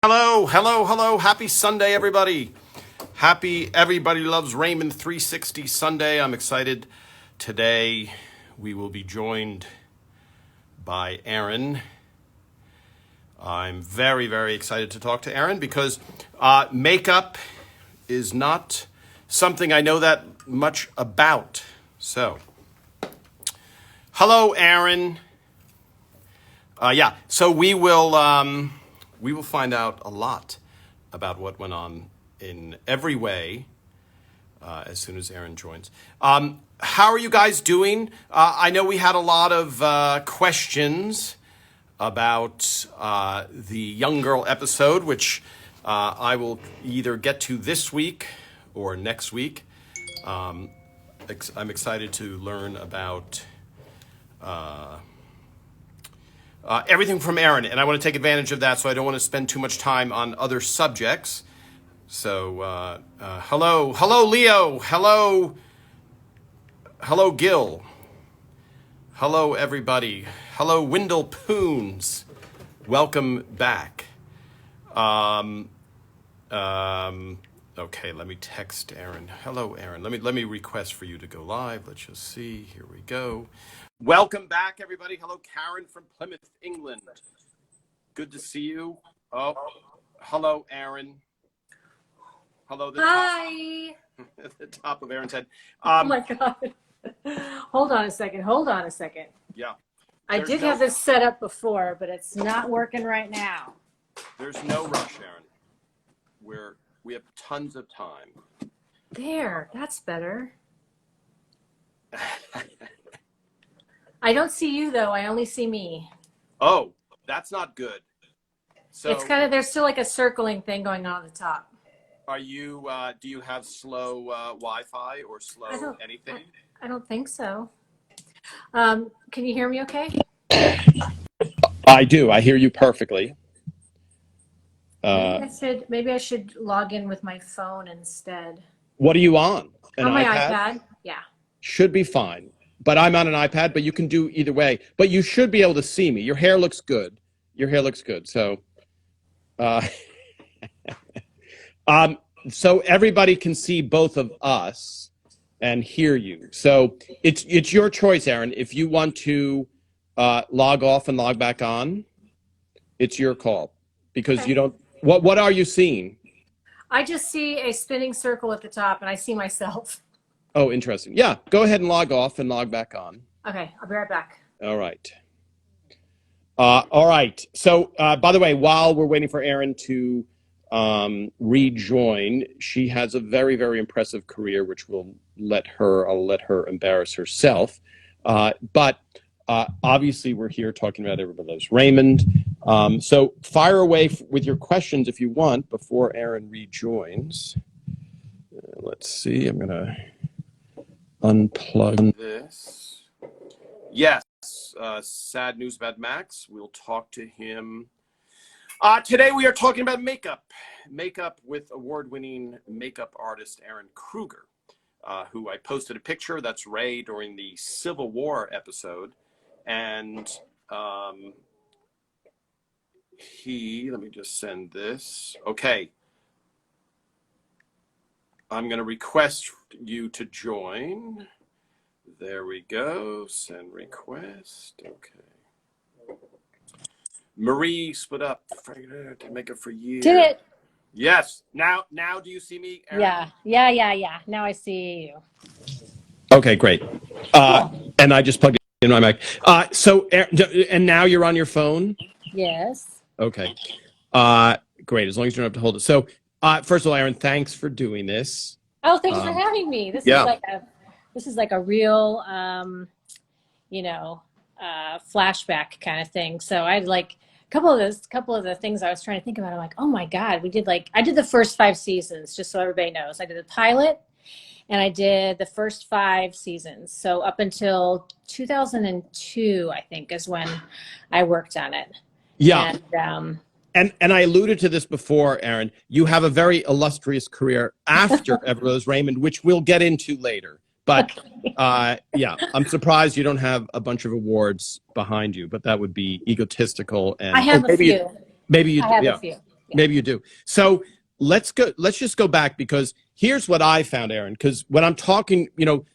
Hello, hello, hello. Happy Sunday, everybody. Happy Everybody Loves Raymond 360 Sunday. I'm excited. Today we will be joined by Eryn. I'm very, very excited to talk to Eryn because makeup is not something I know that much about. So, hello, Eryn. So we will find out a lot about what went on in every way as soon as Eryn joins. How are you guys doing? I know we had a lot of questions about the young girl episode, which I will either get to this week or next week. I'm excited to learn about everything from Eryn, and I want to take advantage of that, so I don't want to spend too much time on other subjects. So, hello, Leo. Hello, Gil. Hello, everybody. Hello, Wendell Poons. Welcome back. Okay, let me text Eryn. Hello, Eryn. Let me request for you to go live. Let's just see. Here we go. Welcome back, everybody. Hello, Karen from Plymouth, England. Good to see you. Oh, hello, Eryn. Hello. Hi. At the top of Erin's head. Oh my God. Hold on a second. Yeah. I did have this set up before, but it's not working right now. There's no rush, Eryn. We have tons of time. There, that's better. I don't see you though. I only see me. Oh, that's not good. So it's kind of, there's still like a circling thing going on at the top. Are you, do you have slow Wi-Fi or slow anything? I don't think so. Can you hear me okay? I do. I hear you perfectly. Maybe I should log in with my phone instead. What are you on? On my iPad? Yeah. Should be fine. But I'm on an iPad, but you can do either way. But you should be able to see me. Your hair looks good. So, so everybody can see both of us and hear you. So it's your choice, Eryn. If you want to log off and log back on, it's your call because okay. You don't. What are you seeing? I just see a spinning circle at the top, and I see myself. Oh, interesting. Yeah, go ahead and log off and log back on. Okay, I'll be right back. All right. All right. So, by the way, while we're waiting for Eryn to rejoin, she has a very, very impressive career, which I'll let her embarrass herself. But obviously, we're here talking about Everybody Loves Raymond. So fire away with your questions if you want before Eryn rejoins. Let's see. I'm going to unplug this. Yes. Sad news about Max. We'll talk to him. Today we are talking about makeup. Makeup with award-winning makeup artist Eryn Krueger, who I posted a picture. That's Ray during the Civil War episode. And let me just send this. Okay. I'm going to request you to join. There we go. Send request. Okay. Marie split up to make it for you. Did it? Yes. Now do you see me, Eryn? Yeah. Now I see you. Okay, great. And I just plugged in my mic. So, and now you're on your phone? Yes. Okay. Great. As long as you don't have to hold it. So, first of all, Eryn, thanks for doing this. Oh, thanks for having me. This is like a real, flashback kind of thing. So I had like a couple of the things I was trying to think about. I'm like, oh my God, I did the first 5 seasons, just so everybody knows. I did the pilot and I did the first 5 seasons. So up until 2002, I think, is when I worked on it. Yeah. And I alluded to this before, Eryn. You have a very illustrious career after Everybody Loves Raymond, which we'll get into later. But yeah, I'm surprised you don't have a bunch of awards behind you, but that would be egotistical. And I have a few. Maybe you. I have a few. Maybe you do. So let's just go back, because here's what I found, Eryn, because when I'm talking,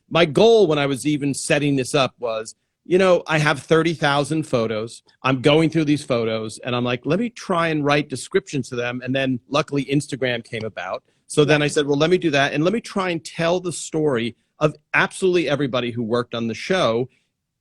my goal when I was even setting this up was, I have 30,000 photos. I'm going through these photos and I'm like, let me try and write descriptions to them. And then luckily Instagram came about. So then I said, well, let me do that. And let me try and tell the story of absolutely everybody who worked on the show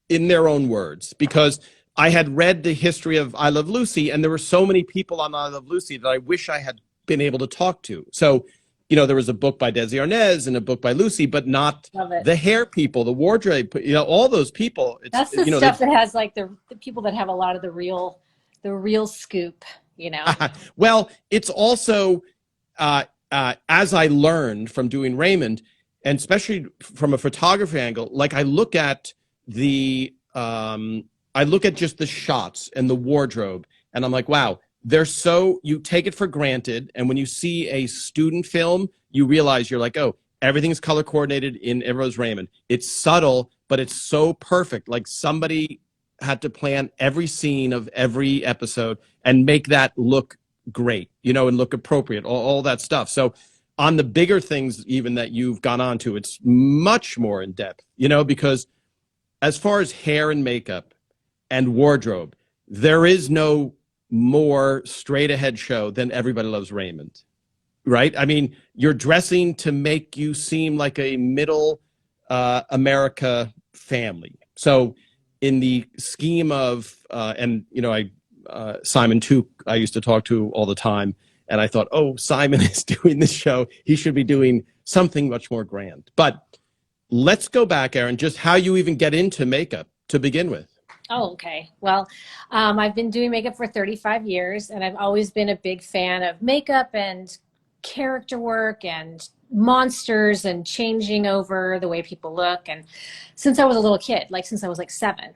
in their own words, because I had read the history of I Love Lucy, and there were so many people on I Love Lucy that I wish I had been able to talk to. So, there was a book by Desi Arnaz and a book by Lucy, but not the hair people, the wardrobe, all those people. That's the stuff that has like the people that have a lot of the real scoop, Well, it's also, as I learned from doing Raymond, and especially from a photography angle, like I look at just the shots and the wardrobe, and I'm like, wow, you take it for granted. And when you see a student film, you realize you're like, oh, everything's color coordinated in Everose Raymond. It's subtle, but it's so perfect. Like somebody had to plan every scene of every episode and make that look great, and look appropriate, all that stuff. So on the bigger things, even that you've gone on to, it's much more in depth, because as far as hair and makeup and wardrobe, there is no more straight ahead show than Everybody Loves Raymond, right? I mean, you're dressing to make you seem like a middle America family. So in the scheme of, Simon Took, I used to talk to all the time, and I thought, oh, Simon is doing this show. He should be doing something much more grand. But let's go back, Eryn, just how you even get into makeup to begin with. Oh, okay. Well, I've been doing makeup for 35 years, and I've always been a big fan of makeup and character work and monsters and changing over the way people look. And since I was a little kid, since I was 7,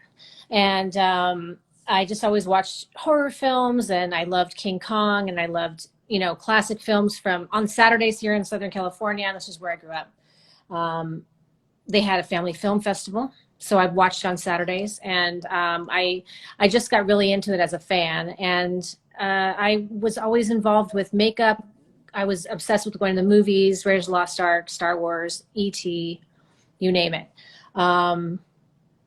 and I just always watched horror films, and I loved King Kong, and I loved, classic films on Saturdays here in Southern California. This is where I grew up. They had a family film festival, so I watched on Saturdays, and I just got really into it as a fan. And I was always involved with makeup. I was obsessed with going to the movies, Raiders of the Lost Ark, Star Wars, E.T., you name it. American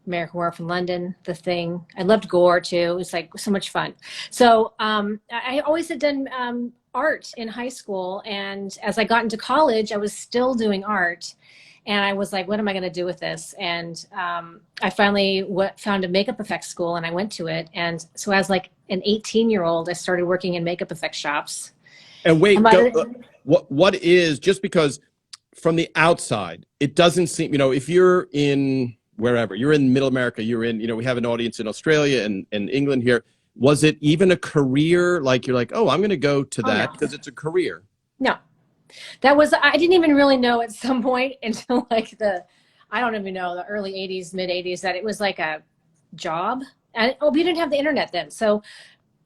Werewolf in London, The Thing. I loved gore too. It was so much fun. So I always had done art in high school, and as I got into college, I was still doing art. And I was like, what am I going to do with this? And I finally found a makeup effects school, and I went to it. And so as an 18-year-old, I started working in makeup effects shops. And wait, what is, just because from the outside, it doesn't seem, if you're in wherever, you're in middle America, you're in, we have an audience in Australia and England here. Was it even a career? You're like, oh, I'm going to go to that because it's a career. No. I didn't even really know at some point until I don't even know, the early 80s, mid 80s, that it was a job. And we didn't have the internet then. So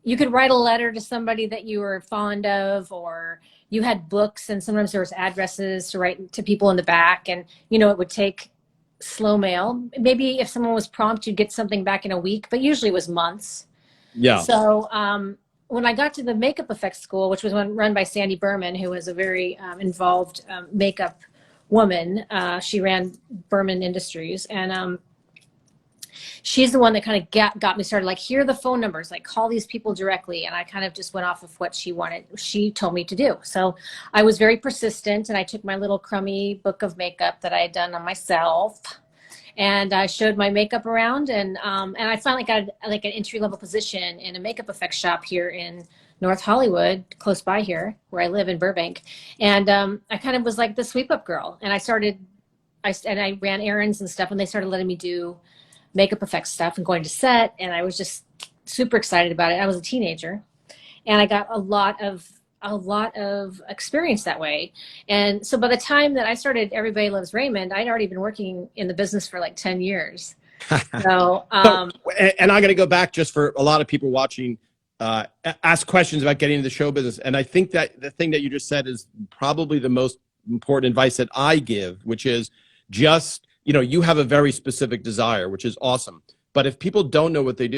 you could write a letter to somebody that you were fond of, or you had books, and sometimes there was addresses to write to people in the back. And, it would take slow mail. Maybe if someone was prompt, you'd get something back in a week, but usually it was months. Yeah. So, when I got to the makeup effects school, which was run by Sandy Berman, who was a very involved makeup woman, she ran Berman Industries, and she's the one that kind of got me started. Here are the phone numbers, call these people directly. And I kind of just went off of what she told me to do. So I was very persistent, and I took my little crummy book of makeup that I had done on myself, and I showed my makeup around, and I finally got an entry-level position in a makeup effects shop here in North Hollywood, close by here, where I live in Burbank. And I kind of was like the sweep-up girl. And I ran errands and stuff, and they started letting me do makeup effects stuff and going to set, and I was just super excited about it. I was a teenager, and I got a lot of experience that way. And so by the time that I started Everybody Loves Raymond, I'd already been working in the business for 10 years. So, and I'm going to go back, just for a lot of people watching, ask questions about getting into the show business. And I think that the thing that you just said is probably the most important advice that I give, which is just, you have a very specific desire, which is awesome. But if people don't know what they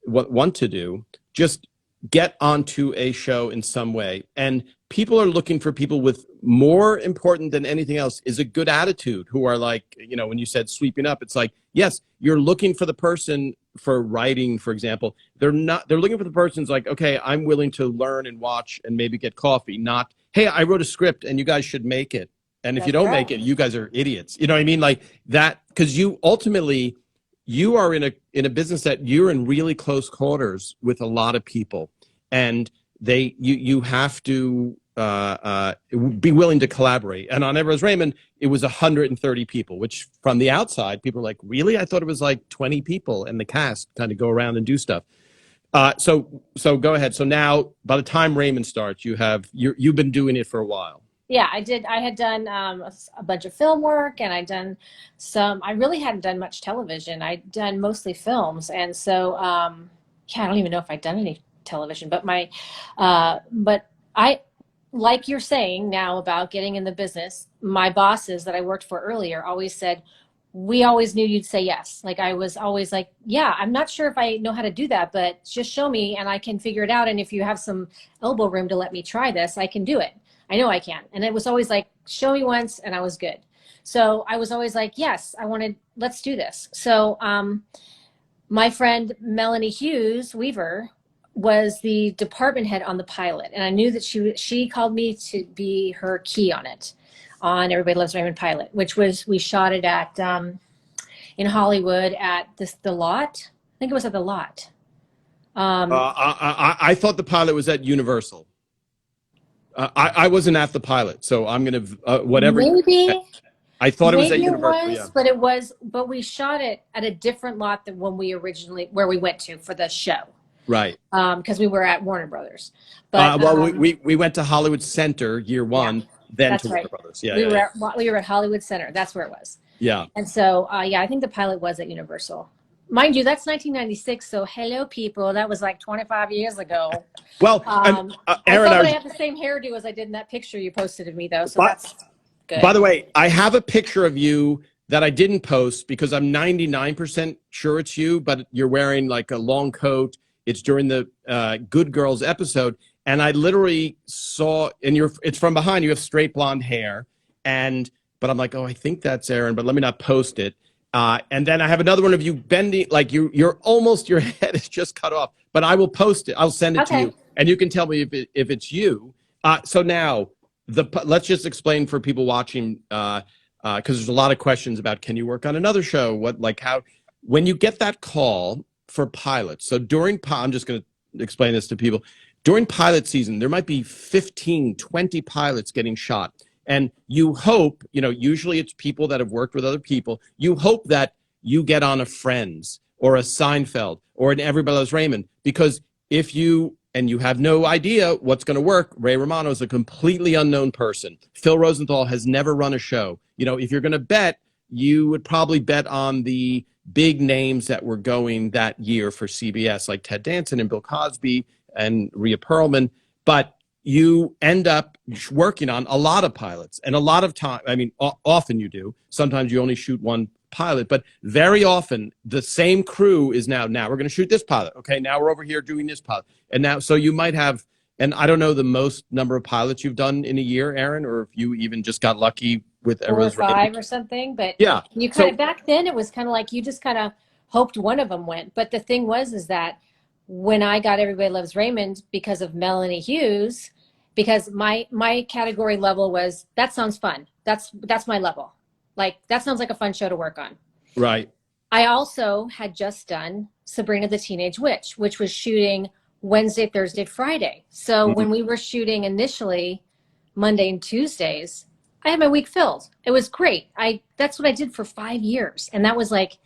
want to do, just get onto a show in some way, and people are looking for people with more important than anything else is a good attitude, who are like, when you said sweeping up, it's like, yes, you're looking for the person for writing, for example. They're looking for the person's like, okay, I'm willing to learn and watch and maybe get coffee, not, hey, I wrote a script and you guys should make it. And if you That's don't make right. it, you guys are idiots. You know what I mean? Like that, because you are in a business that you're in really close quarters with a lot of people, and you have to be willing to collaborate. And on Everett Raymond, it was 130 people, which from the outside, people are like, really? I thought it was like 20 people, and the cast kind of go around and do stuff. So go ahead. So now, by the time Raymond starts, you've been doing it for a while. Yeah, I did. I had done a bunch of film work, and I'd done I really hadn't done much television. I'd done mostly films. And so, yeah, I don't even know if I'd done any television, but but I, like you're saying now about getting in the business, my bosses that I worked for earlier always said, we always knew you'd say yes. Like I was always like, yeah, I'm not sure if I know how to do that, but just show me and I can figure it out. And if you have some elbow room to let me try this, I can do it. I know I can. And it was always like, show me once and I was good. So I was always like, yes, let's do this. So my friend Melanie Hughes Weaver was the department head on the pilot. And I knew that she called me to be her key on it, on Everybody Loves Raymond pilot, which was, we shot it at, in Hollywood at the Lot. I think it was at the Lot. I thought the pilot was at Universal. I wasn't at the pilot, so I'm going to, whatever. Maybe. I thought it was at Maybe it Universal. was, but we shot it at a different lot than when where we went to for the show. Right. Because we were at Warner Brothers. But we went to Hollywood Center year one, then to Warner Brothers. Yeah, we were at Hollywood Center. That's where it was. Yeah. And so, I think the pilot was at Universal. Mind you, that's 1996. So, hello, people. That was like 25 years ago. Well, Eryn, I have the same hairdo as I did in that picture you posted of me, though. So that's good. By the way, I have a picture of you that I didn't post because I'm 99% sure it's you, but you're wearing like a long coat. It's during the Good Girls episode. And I literally saw, and it's from behind, you have straight blonde hair. But I'm like, oh, I think that's Eryn, but let me not post it. And then I have another one of you bending, like you're almost, your head is just cut off, but I will post it. I'll send it to you and you can tell me if it's you. So now let's just explain for people watching, because there's a lot of questions about, can you work on another show? When you get that call for pilots. So I'm just going to explain this to people. During pilot season, there might be 15, 20 pilots getting shot. And you hope, usually it's people that have worked with other people. You hope that you get on a Friends or a Seinfeld or an Everybody Loves Raymond, because if you have no idea what's going to work, Ray Romano is a completely unknown person. Phil Rosenthal has never run a show. If you're going to bet, you would probably bet on the big names that were going that year for CBS, like Ted Danson and Bill Cosby and Rhea Perlman. But you end up working on a lot of pilots, and a lot of time, often you do. Sometimes you only shoot one pilot, but very often the same crew is now we're going to shoot this pilot. Okay, now we're over here doing this pilot. And now, so you might have, and I don't know the most number of pilots you've done in a year, Eryn, or if you even just got lucky with 4 or 5 or something. But yeah, you back then it was kind of like you just kind of hoped one of them went. But the thing is that when I got Everybody Loves Raymond because of Melanie Hughes, because my category level was, that sounds fun. That's my level. Like, that sounds like a fun show to work on. Right. I also had just done Sabrina the Teenage Witch, which was shooting Wednesday, Thursday, Friday. So when we were shooting initially Monday and Tuesdays, I had my week filled. It was great. That's what I did for 5 years. And that was like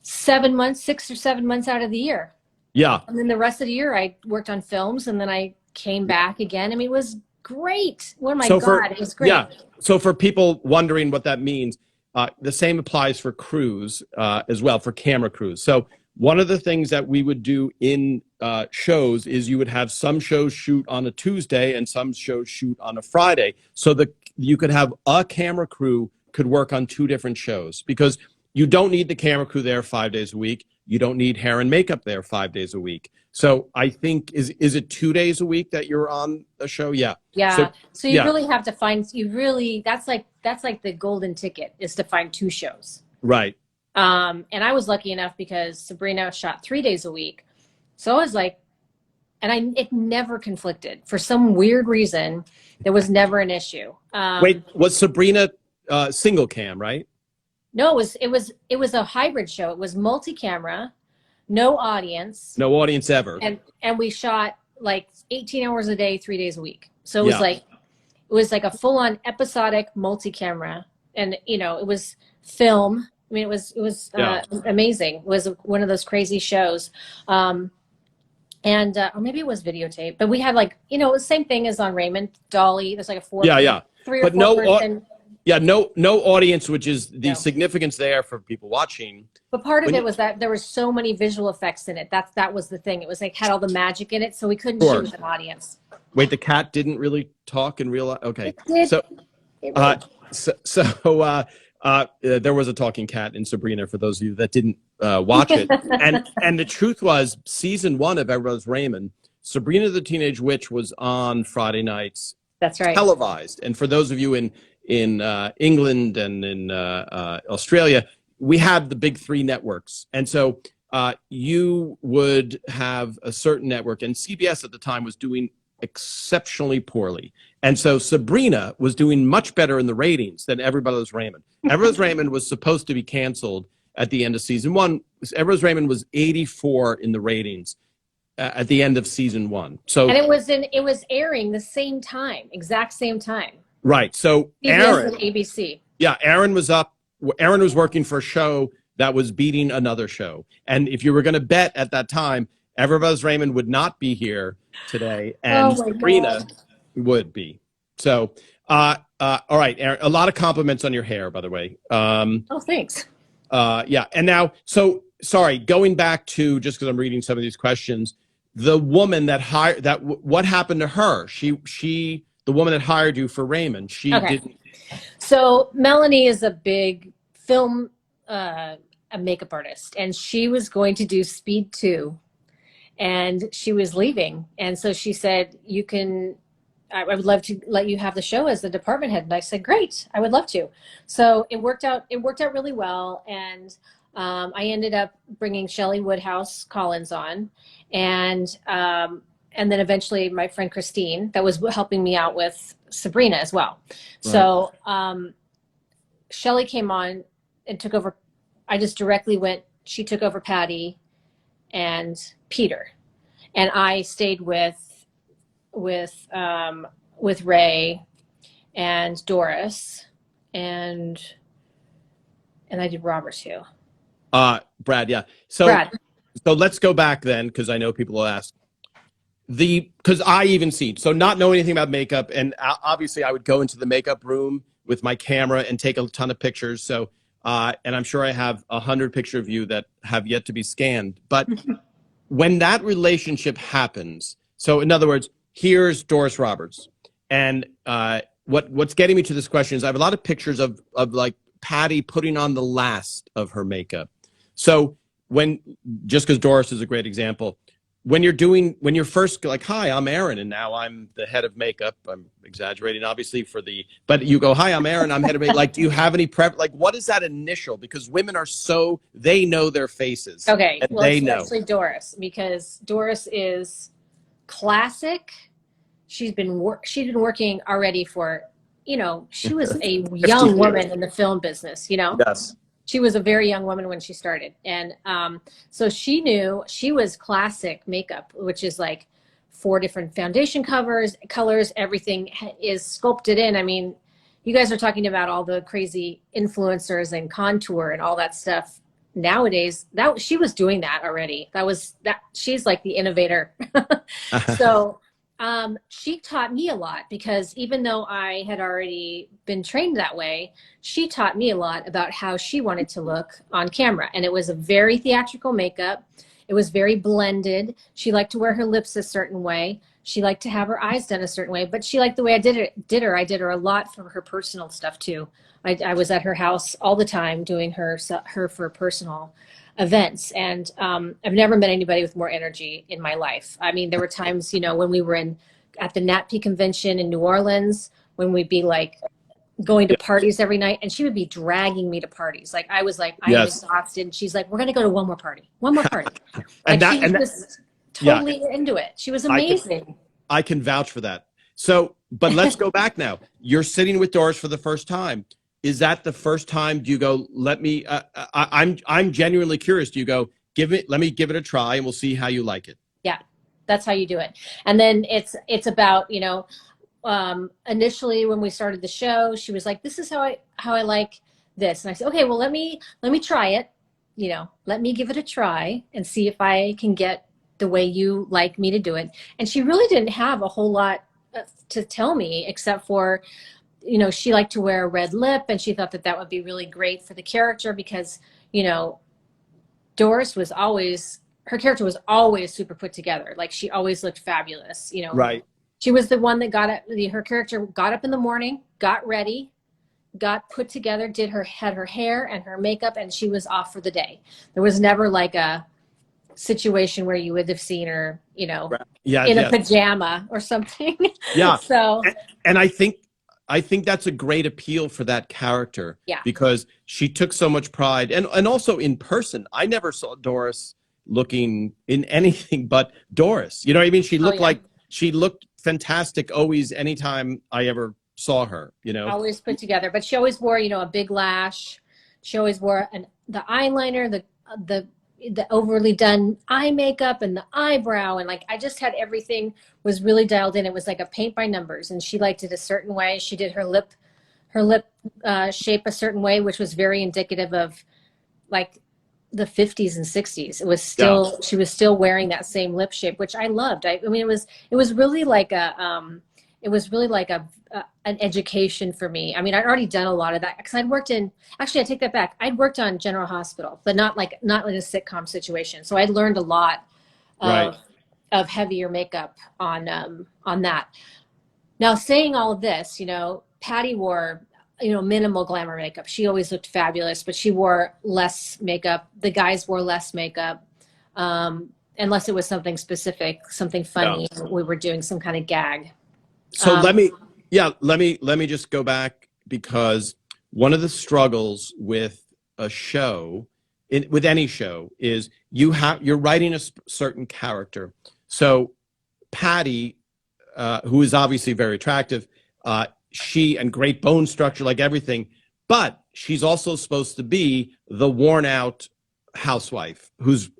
6 or 7 months out of the year. Yeah. And then the rest of the year I worked on films, and then I came back again. It was great. Oh my God, it was great. Yeah. So for people wondering what that means, the same applies for crews as well, for camera crews. So one of the things that we would do in shows is you would have some shows shoot on a Tuesday and some shows shoot on a Friday, so that you could have a camera crew could work on 2 different shows, because you don't need the camera crew there 5 days a week. you don't need hair and makeup there 5 days a week. So I think, is it 2 days a week that you're on a show? Yeah. Yeah. So you yeah. really have to find, that's like the golden ticket, is to find 2 shows. Right. And I was lucky enough because Sabrina shot 3 days a week. So I was like, it never conflicted. For some weird reason, there was never an issue. Wait, was Sabrina single cam, right? No, it was a hybrid show. It was multi-camera, no audience. No audience ever. And we shot like 18 hours a day, 3 days a week. So it was like a full-on episodic multi-camera, and it was film. I mean, it was amazing. It was one of those crazy shows. Or maybe it was videotape, but we had the same thing as on Raymond, Dolly. There's like a 3 or 4 person. No audience, which is the significance there for people watching. But part of it was that there were so many visual effects in it. That was the thing. It was like had all the magic in it, so we couldn't shoot with an audience. Wait, the cat didn't really talk in real life? Okay. It did. There was a talking cat in Sabrina, for those of you that didn't watch it. And the truth was, season 1 of Everybody's Raymond, Sabrina the Teenage Witch was on Friday nights. That's right. Televised. And for those of you in England and in Australia, we had the big 3 networks. And so you would have a certain network, and CBS at the time was doing exceptionally poorly. And so Sabrina was doing much better in the ratings than Everybody's Raymond. Everybody's Raymond was supposed to be canceled at the end of season 1. Everybody's Raymond was 84 in the ratings at the end of season 1. So, and it was airing the same time, exact same time. Right. So CBS and ABC. Yeah, Eryn was working for a show that was beating another show. And if you were going to bet at that time, Everybody's Raymond would not be here today, and Sabrina would be. So, all right, Eryn, a lot of compliments on your hair, by the way. Oh, thanks. Yeah, and now, so sorry, going back to, just because I'm reading some of these questions, the woman that what happened to her? The woman that hired you for Raymond, she didn't. So Melanie is a big film a makeup artist, and she was going to do Speed 2. And she was leaving. And so she said, I would love to let you have the show as the department head. And I said, great, I would love to. So it worked out really well. And I ended up bringing Shelley Woodhouse Collins on. And then eventually my friend Christine, that was helping me out with Sabrina as well. Right. So Shelley came on and took over. I just directly she took over Patty and Peter, and I stayed with Ray and Doris, and I did Robert too. Brad, yeah. So let's go back then, because I know people will ask. Because I even see, so not knowing anything about makeup, and obviously I would go into the makeup room with my camera and take a ton of pictures. So, and I'm sure I have 100 pictures of you that have yet to be scanned. But when that relationship happens, so in other words, here's Doris Roberts, and what's getting me to this question is I have a lot of pictures of like Patty putting on the last of her makeup. So just because Doris is a great example, when you're first like, hi, I'm Eryn, and now I'm the head of makeup. I'm exaggerating, obviously, but you go, hi, I'm Eryn, I'm head of makeup. Like, do you have any prep? Like, what is that initial? Because women are they know their faces. Okay, well, it's actually Doris, because Doris is classic. She's been working already for, she was a young woman in the film business, Yes. She was a very young woman when she started. And so she knew she was classic makeup, which is like 4 different foundation colors, everything is sculpted in. I mean, you guys are talking about all the crazy influencers and contour and all that stuff nowadays. She was doing that already. She's like the innovator. So she taught me a lot, because even though I had already been trained that way, she taught me a lot about how she wanted to look on camera. And it was a very theatrical makeup. It was very blended. She liked to wear her lips a certain way. She liked to have her eyes done a certain way, but she liked the way I did her. I did her a lot for her personal stuff too. I was at her house all the time doing her for personal. events. And I've never met anybody with more energy in my life. I mean, there were times, you know, when we were at the NatP convention in New Orleans, when we'd be like going to parties every night, and she would be dragging me to parties. Like I was like, I am Yes. exhausted. And she's like, we're going to go to one more party, one more party. And Like that, she was and that, just yeah, totally into it. She was I can, amazing. I can vouch for that. So, but let's go back now. You're sitting with Doris for the first time. Is that the first time? Do you go, let me, I'm genuinely curious. Do you go, let me give it a try and we'll see how you like it? Yeah, that's how you do it. And then it's about, you know, initially when we started the show, she was like, this is how I like this. And I said, okay, well, let me try it. You know, let me give it a try and see if I can get the way you like me to do it. And she really didn't have a whole lot to tell me, except for, you know, she liked to wear a red lip, and she thought that that would be really great for the character because, you know, Doris was always, her character was always super put together. Like she always looked fabulous. You know, Right. she was the one that got up, her character got up in the morning, got ready, got put together, had her hair and her makeup, and she was off for the day. There was never like a situation where you would have seen her, you know, Right. Yeah. in a Yes. pajama or something. Yeah. So, And I think that's a great appeal for that character yeah. because she took so much pride and also in person. I never saw Doris looking in anything but Doris. You know what I mean? She looked fantastic always anytime I ever saw her, you know. Always put together, but she always wore, you know, a big lash. She always wore the eyeliner, the overly done eye makeup and the eyebrow, and like I just had everything was really dialed in. It was like a paint by numbers, and she liked it a certain way. She did her lip shape a certain way, which was very indicative of like the 50s and 60s. It was still, she was still wearing that same lip shape, which I loved. I mean, it was really like an education for me. I mean, I'd already done a lot of that because I'd worked in, actually, I take that back. I'd worked on General Hospital, but not like in a sitcom situation. So I'd learned a lot of heavier makeup on that. Now, saying all of this, you know, Patty wore, you know, minimal glamour makeup. She always looked fabulous, but she wore less makeup. The guys wore less makeup, unless it was something specific, something funny. Yeah. We were doing some kind of gag. So let me just go back, because one of the struggles with a show, with any show, is you're writing a certain character. So Patty, who is obviously very attractive, she and great bone structure, like everything, but she's also supposed to be the worn out housewife who's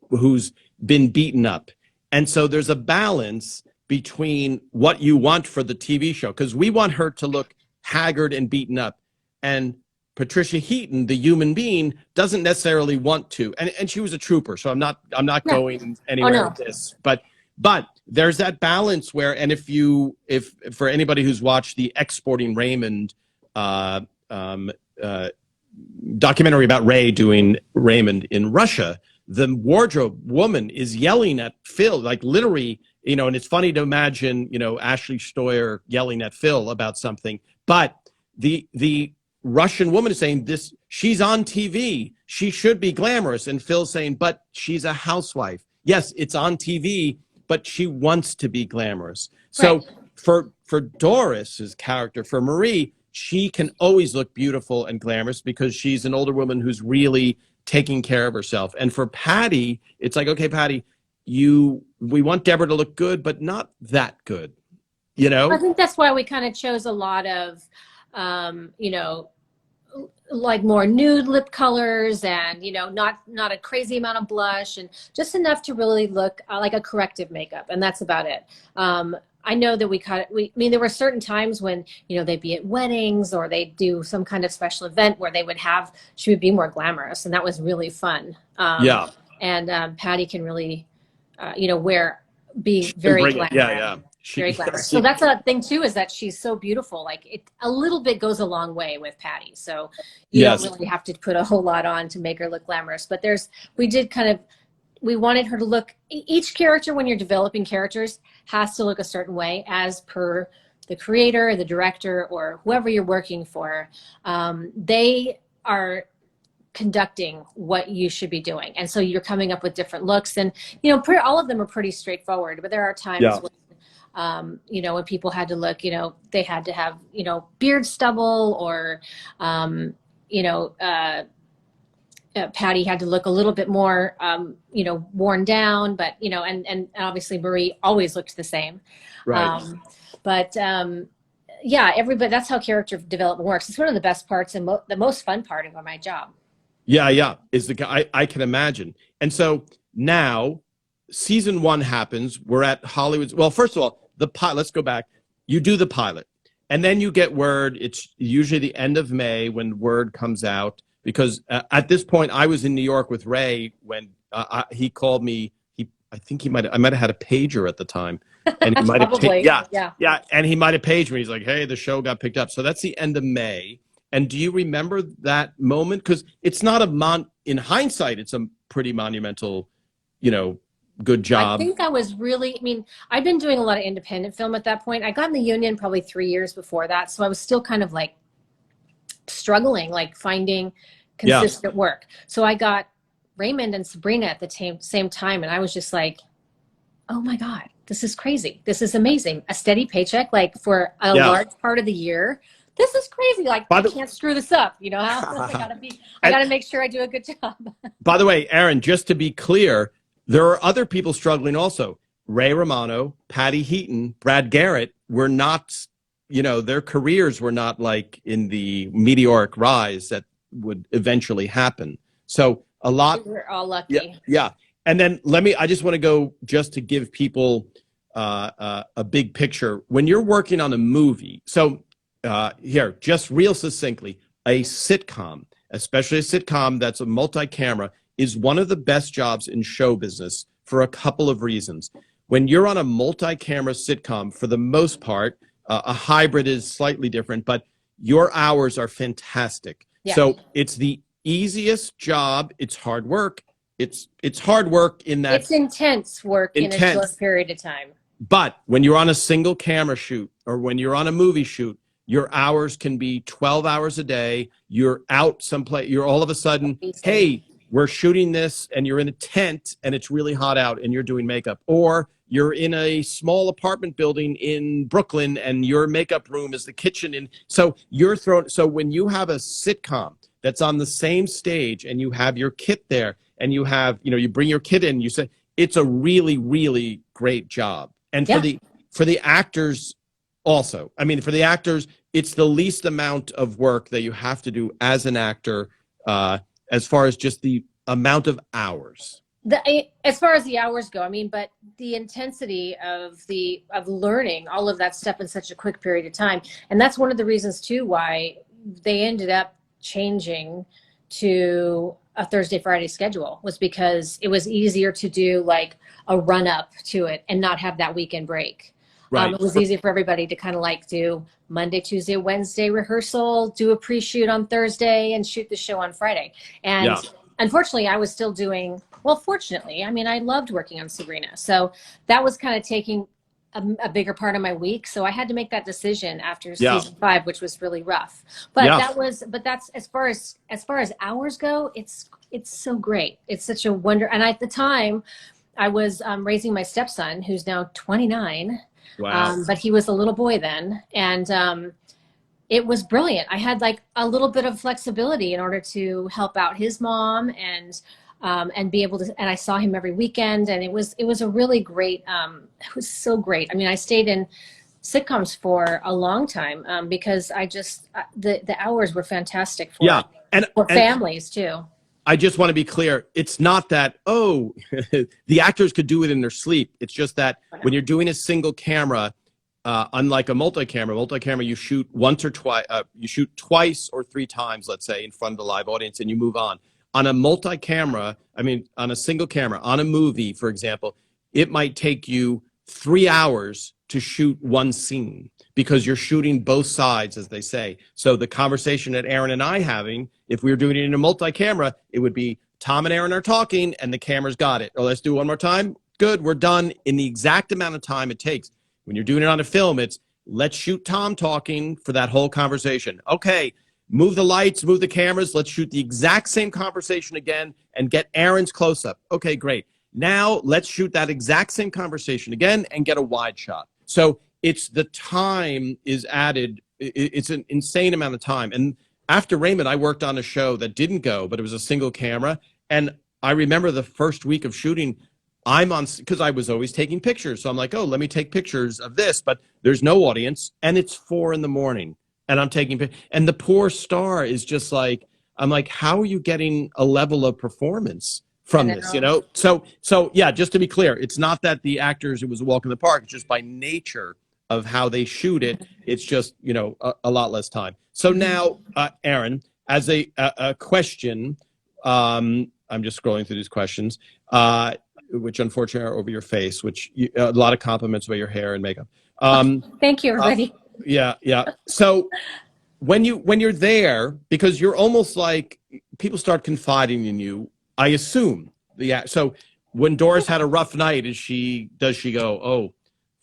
been beaten up. And so there's a balance between what you want for the TV show, because we want her to look haggard and beaten up, and Patricia Heaton, the human being, doesn't necessarily want to. And she was a trooper, so I'm not going anywhere with this. But there's that balance where, and if for anybody who's watched the Exporting Raymond documentary about Ray doing Raymond in Russia, the wardrobe woman is yelling at Phil, like literally, you know, and it's funny to imagine, you know, Ashley Steuer yelling at Phil about something, but the Russian woman is saying this, she's on TV, she should be glamorous, and Phil's saying, but she's a housewife. Yes, it's on TV, but she wants to be glamorous. So right. For Doris's character, for Marie, she can always look beautiful and glamorous because she's an older woman who's really taking care of herself. And for Patty, it's like, okay, Patty, we want Deborah to look good, but not that good, you know? I think that's why we kind of chose a lot of, you know, like more nude lip colors, and, you know, not a crazy amount of blush, and just enough to really look like a corrective makeup. And that's about it. I know that I mean, there were certain times when, you know, they'd be at weddings or they'd do some kind of special event where she would be more glamorous, and that was really fun. Yeah. And Patty can really, you know, be very glamorous. Yeah. Very glamorous. So that's a thing too, is that she's so beautiful. Like a little bit goes a long way with Patty. So you don't really have to put a whole lot on to make her look glamorous. But we wanted her to look, each character, when you're developing characters, has to look a certain way as per the creator, the director, or whoever you're working for. They are conducting what you should be doing. And so you're coming up with different looks, and, all of them are pretty straightforward, but there are times Yeah. when, when people had to look, they had to have, beard stubble, or, you know, uh, Patty had to look a little bit more, worn down, but, and obviously Marie always looked the same. Right. But yeah, everybody, that's how character development works. It's one of the best parts and the most fun part of my job. Yeah, yeah. I can imagine. And so now season 1 happens. We're at Hollywood's. Well, first of all, the pilot, let's go back. You do the pilot, and then you get word. It's usually the end of May when word comes out, because at this point I was in New York with Ray when he called me. I think I might have had a pager at the time, and he might have yeah, and he might have paged me. He's like, "Hey, the show got picked up." So that's the end of May. And do you remember that moment? Because it's not in hindsight, it's a pretty monumental, good job. I think I was I'd been doing a lot of independent film at that point. I got in the union probably 3 years before that. So I was still kind of like struggling, like finding consistent work. So I got Raymond and Sabrina at the same time. And I was just like, oh my God, this is crazy. This is amazing. A steady paycheck, like for a large part of the year. This is crazy. Like, I can't screw this up. You know how I gotta make sure I do a good job. By the way, Eryn, just to be clear, there are other people struggling also. Ray Romano, Patty Heaton, Brad Garrett were not, their careers were not like in the meteoric rise that would eventually happen. So a lot. We're all lucky. Yeah. And then I just want to go just to give people a big picture. When you're working on a movie, so here, just real succinctly, a sitcom, especially a sitcom that's a multi-camera, is one of the best jobs in show business for a couple of reasons. When you're on a multi-camera sitcom, for the most part, a hybrid is slightly different, but your hours are fantastic. Yeah. So it's the easiest job. It's hard work. It's hard work in that it's intense work in a short period of time. But when you're on a single camera shoot or when you're on a movie shoot, your hours can be 12 hours a day. You're out someplace. You're all of a sudden, hey, we're shooting this, and you're in a tent and it's really hot out and you're doing makeup. Or you're in a small apartment building in Brooklyn and your makeup room is the kitchen. And so so when you have a sitcom that's on the same stage and you have your kit there and you have, you bring your kit in, you say, it's a really, really great job. And for the actors also, for the actors, it's the least amount of work that you have to do as an actor, as far as just the amount of hours. As far as the hours go, but the intensity of learning all of that stuff in such a quick period of time. And that's one of the reasons too why they ended up changing to a Thursday, Friday schedule, was because it was easier to do like a run up to it and not have that weekend break. Right. It was easy for everybody to kind of like do Monday, Tuesday, Wednesday rehearsal, do a pre-shoot on Thursday and shoot the show on Friday. And unfortunately, I was still doing, fortunately, I loved working on Sabrina. So that was kind of taking a bigger part of my week. So I had to make that decision after season 5, which was really rough. But that's as far as hours go, it's so great. It's such a wonder. And at the time I was raising my stepson, who's now 29. Wow. But he was a little boy then. And it was brilliant. I had like a little bit of flexibility in order to help out his mom and be able to, and I saw him every weekend, and it was a really great, it was so great. I stayed in sitcoms for a long time because I just, the hours were fantastic for families too. I just want to be clear. It's not that, the actors could do it in their sleep. It's just that when you're doing a single camera, unlike a multi-camera, you shoot once or twice, you shoot twice or 3 times, let's say, in front of the live audience, and you move on. On a multi-camera, on a single camera, on a movie, for example, it might take you 3 hours to shoot one scene because you're shooting both sides, as they say. So the conversation that Eryn and I having, if we were doing it in a multi-camera, it would be Tom and Eryn are talking and the camera's got it. Let's do it one more time. Good, we're done in the exact amount of time it takes. When you're doing it on a film, it's let's shoot Tom talking for that whole conversation. Okay, move the lights, move the cameras. Let's shoot the exact same conversation again and get Eryn's close-up. Okay, great. Now let's shoot that exact same conversation again and get a wide shot. So it's the time is added. It's an insane amount of time. And after Raymond, I worked on a show that didn't go, but it was a single camera. And I remember the first week of shooting, I'm on, because I was always taking pictures. So I'm like, oh, let me take pictures of this, but there's no audience. And it's 4 a.m. and I'm taking pictures. And the poor star is just like, I'm like, how are you getting a level of performance from this, you know? So yeah, just to be clear, it's not that the actors, it was a walk in the park. It's just by nature of how they shoot it. It's just, you know, a lot less time. So now, Eryn, as a question, I'm just scrolling through these questions, which unfortunately are over your face, which a lot of compliments about your hair and makeup. Thank you, everybody. Yeah. So when you're there, because you're almost like people start confiding in you, I assume. So when Doris had a rough night, does she go, oh,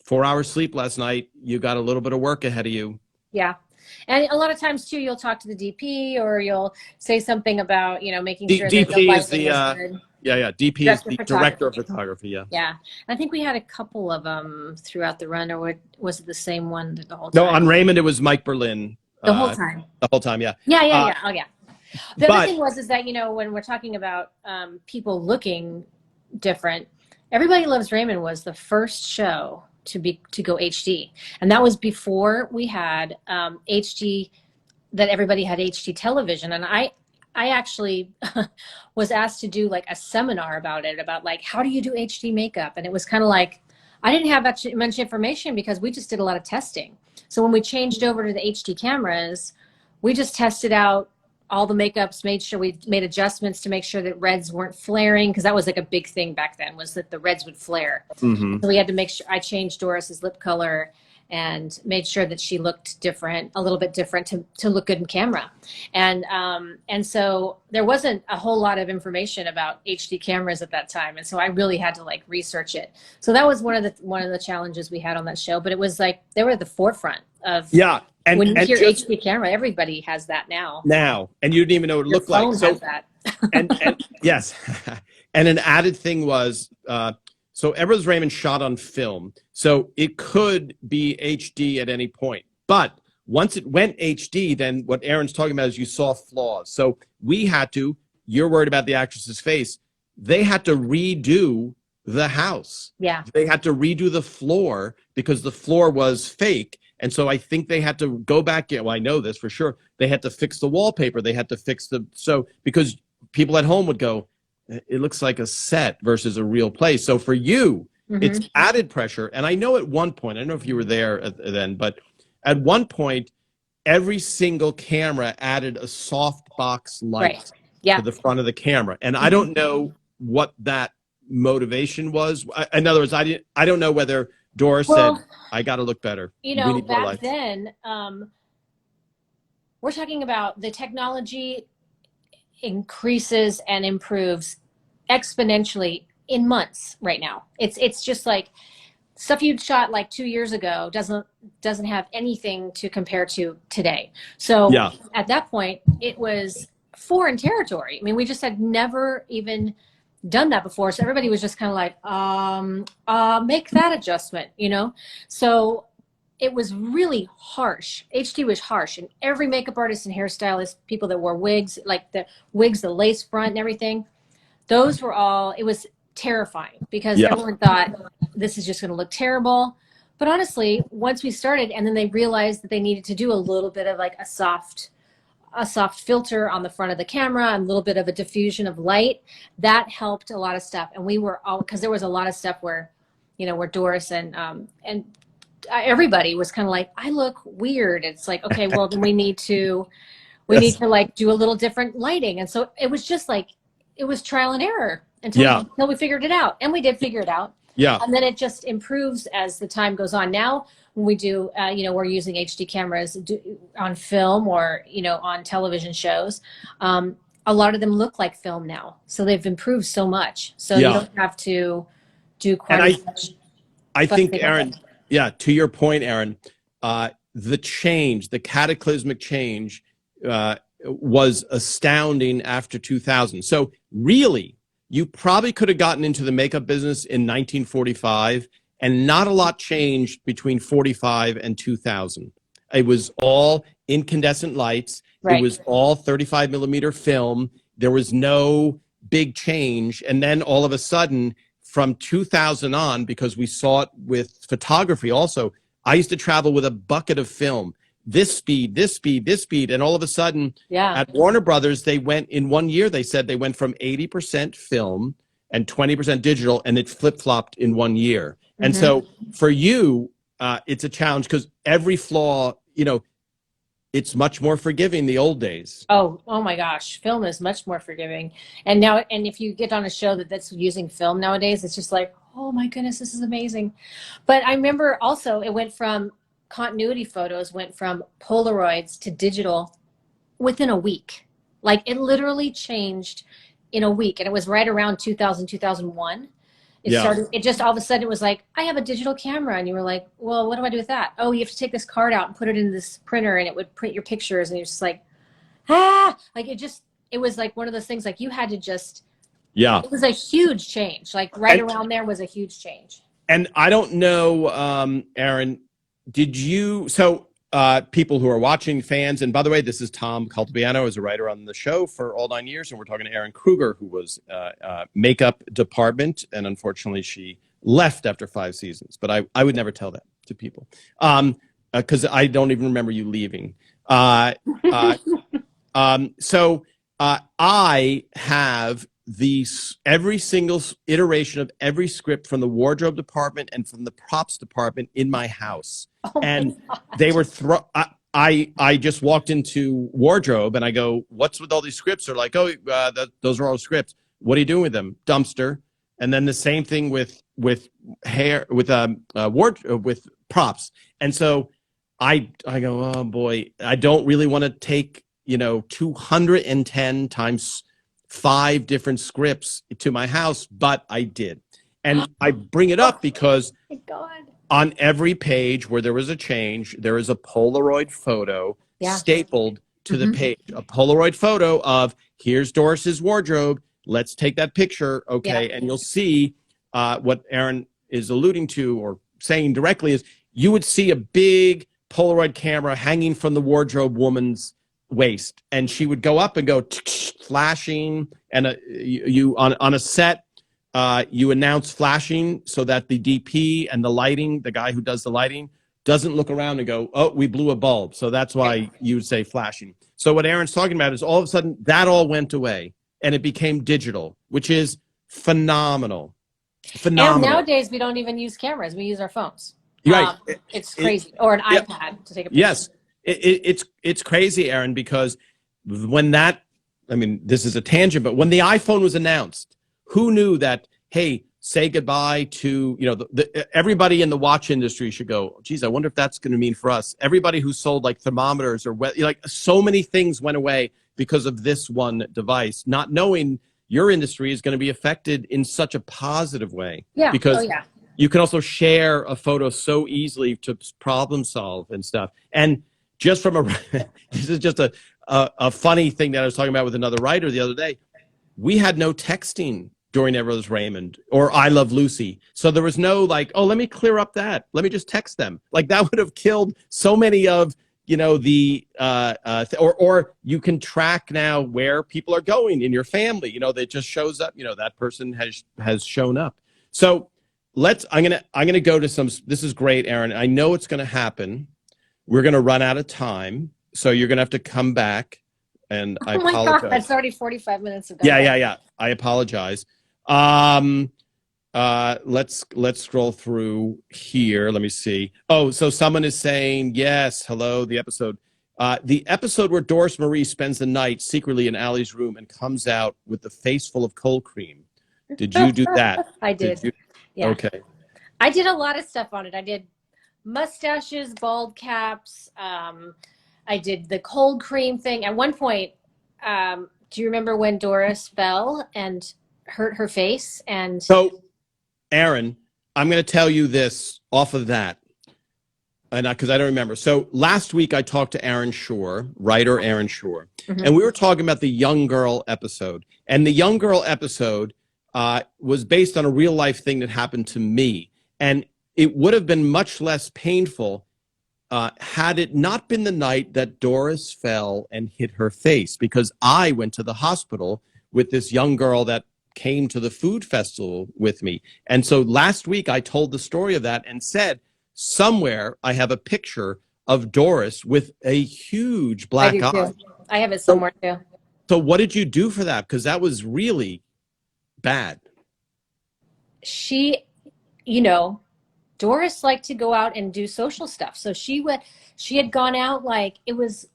4 hours sleep last night, you got a little bit of work ahead of you? Yeah. And a lot of times too, you'll talk to the DP or you'll say something about, you know, making sure that the lighting is good. DP is the director of photography. Yeah. I think we had a couple of them throughout the run, or was it the same one the whole time? No, on Raymond, it was Mike Berlin. The whole time. The whole time, yeah. Yeah. Oh, yeah. The other thing is that, you know, when we're talking about people looking different, Everybody Loves Raymond was the first show to go HD, and that was before we had HD, that everybody had HD television. And I actually was asked to do like a seminar about it, about like, how do you do HD makeup? And it was kind of like, I didn't have actually much information because we just did a lot of testing. So when we changed over to the HD cameras, we just tested out all the makeups, made sure we made adjustments to make sure that reds weren't flaring, because that was like a big thing back then, was that the reds would flare. Mm-hmm. So we had to make sure, I changed Doris's lip color and made sure that she looked different, a little bit different, to look good in camera. And so there wasn't a whole lot of information about HD cameras at that time. And so I really had to like research it. So that was one of the challenges we had on that show, but it was like, they were at the forefront of, and when you hear HD camera, everybody has that now. And you didn't even know what it looked like. So that. and yes. And an added thing was, so Everyn Raymond shot on film, so it could be HD at any point. But once it went HD, then what Eryn's talking about is you saw flaws. So we had to, you're worried about the actress's face, they had to redo the house. Yeah. They had to redo the floor because the floor was fake. And so I think they had to go back. Well, I know this for sure. They had to fix the wallpaper. They had to fix because people at home would go, it looks like a set versus a real place. So for you, it's added pressure. And I know at one point, I don't know if you were there then, but at one point, every single camera added a softbox light to the front of the camera. And I don't know what that motivation was. In other words, I don't know whether Doris said, I got to look better. You know, back then, we're talking about the technology increases and improves exponentially in months right now. It's just like stuff you'd shot like 2 years ago doesn't have anything to compare to today. So at that point, it was foreign territory. I mean, we just had never even done that before. So everybody was just kind of like, make that adjustment, you know? So it was really harsh. HD was harsh. And every makeup artist and hairstylist, people that wore wigs, like the wigs, the lace front and everything, those were all, it was terrifying because everyone thought this is just going to look terrible. But honestly, once we started, and then they realized that they needed to do a little bit of like a soft filter on the front of the camera and a little bit of a diffusion of light, that helped a lot of stuff. And we were all, because there was a lot of stuff where, you know, where Doris and everybody was kind of like, I look weird. It's like, okay, well then we need to like do a little different lighting. And so it was just like, it was trial and error until we figured it out. And we did figure it out. Yeah. And then it just improves as the time goes on. Now, when we do, you know, we're using HD cameras on film or, you know, on television shows. A lot of them look like film now. So they've improved so much. So you don't have to do quite as much. I think, Eryn, to your point, Eryn, the cataclysmic change was astounding after 2000. So really, you probably could have gotten into the makeup business in 1945, and not a lot changed between 45 and 2000. It was all incandescent lights. It Right. was all 35 millimeter film. There was no big change. And then all of a sudden, from 2000 on, because we saw it with photography also, I used to travel with a bucket of film. This speed, this speed, this speed. And all of a sudden, Yeah. at Warner Brothers, they went in 1 year, they said they went from 80% film and 20% digital, and it flip-flopped in 1 year. And so for you, it's a challenge because every flaw, it's much more forgiving the old days. Oh my gosh. Film is much more forgiving. And now, and if you get on a show that's using film nowadays, it's just like, oh my goodness, this is amazing. But I remember also it went from continuity photos went from Polaroids to digital within a week. Like it literally changed in a week. And it was right around 2000, 2001. It just all of a sudden it was like, I have a digital camera. And you were like, well, what do I do with that? Oh, you have to take this card out and put it in this printer and it would print your pictures. And you're just like, like it was like one of those things like you had to just, it was a huge change. Like around there was a huge change. And I don't know, Eryn, people who are watching, fans, and by the way, this is Tom Caltabiano, as a writer on the show for all 9 years, and we're talking to Eryn Krueger, who was makeup department, and unfortunately she left after 5 seasons. But I would never tell that to people because I don't even remember you leaving. I have every single iteration of every script from the wardrobe department and from the props department in my house. And they were I just walked into wardrobe and I go, what's with all these scripts? They're like, those are all scripts. What are you doing with them? Dumpster. And then the same thing with hair, with with props. And so I go, oh boy, I don't really want to take 210 times 5 different scripts to my house, but I did. And I bring it up because on every page where there was a change, there is a Polaroid photo stapled to the page. A Polaroid photo of, here's Doris's wardrobe. Let's take that picture, okay? And you'll see what Eryn is alluding to or saying directly is you would see a big Polaroid camera hanging from the wardrobe woman's waist, and she would go up and go flashing, and you on a set you announce flashing so that the DP and the guy who does the lighting doesn't look around and go, oh, we blew a bulb. So that's why you would say flashing. So what Erin's talking about is all of a sudden that all went away and it became digital, which is phenomenal. And nowadays we don't even use cameras, we use our phones. Right. It's crazy. Or an iPad to take a picture. Yes. It's crazy, Eryn, because when this is a tangent, but when the iPhone was announced, who knew that, hey, say goodbye to, everybody in the watch industry should go, geez, I wonder if that's going to mean for us. Everybody who sold like thermometers or so many things went away because of this one device, not knowing your industry is going to be affected in such a positive way. Yeah. Because you can also share a photo so easily to problem solve and stuff. And just from this is just a funny thing that I was talking about with another writer the other day. We had no texting during Everest Raymond or I Love Lucy. So there was no like, oh, let me clear up that. Let me just text them. Like that would have killed so many of, or you can track now where people are going in your family. That just shows up, that person has shown up. So I'm going to go to some, this is great, Eryn. I know it's going to happen. We're going to run out of time. So you're going to have to come back. And I apologize. My God, it's already 45 minutes ago. Yeah. I apologize. Let's scroll through here. Let me see. Oh, so someone is saying, yes, hello, the episode where Doris Marie spends the night secretly in Allie's room and comes out with the face full of cold cream. Did you do that? I did. Yeah. Okay. I did a lot of stuff on it. I did mustaches, bald caps. I did the cold cream thing. At one point, do you remember when Doris fell and hurt her face? And so, Eryn, I'm going to tell you this off of that. and because I don't remember. So last week I talked to Aaron Shore, writer Aaron Shore, Mhm. and we were talking about the young girl episode. And the young girl episode was based on a real life thing that happened to me, and it would have been much less painful had it not been the night that Doris fell and hit her face, because I went to the hospital with this young girl that came to the food festival with me. And so last week I told the story of that and said, somewhere I have a picture of Doris with a huge I black do eye. too. I have it So, somewhere too. so what did you do for that? Because that was really bad. She, you know, Doris liked to go out and do social stuff. So she had gone out like it was,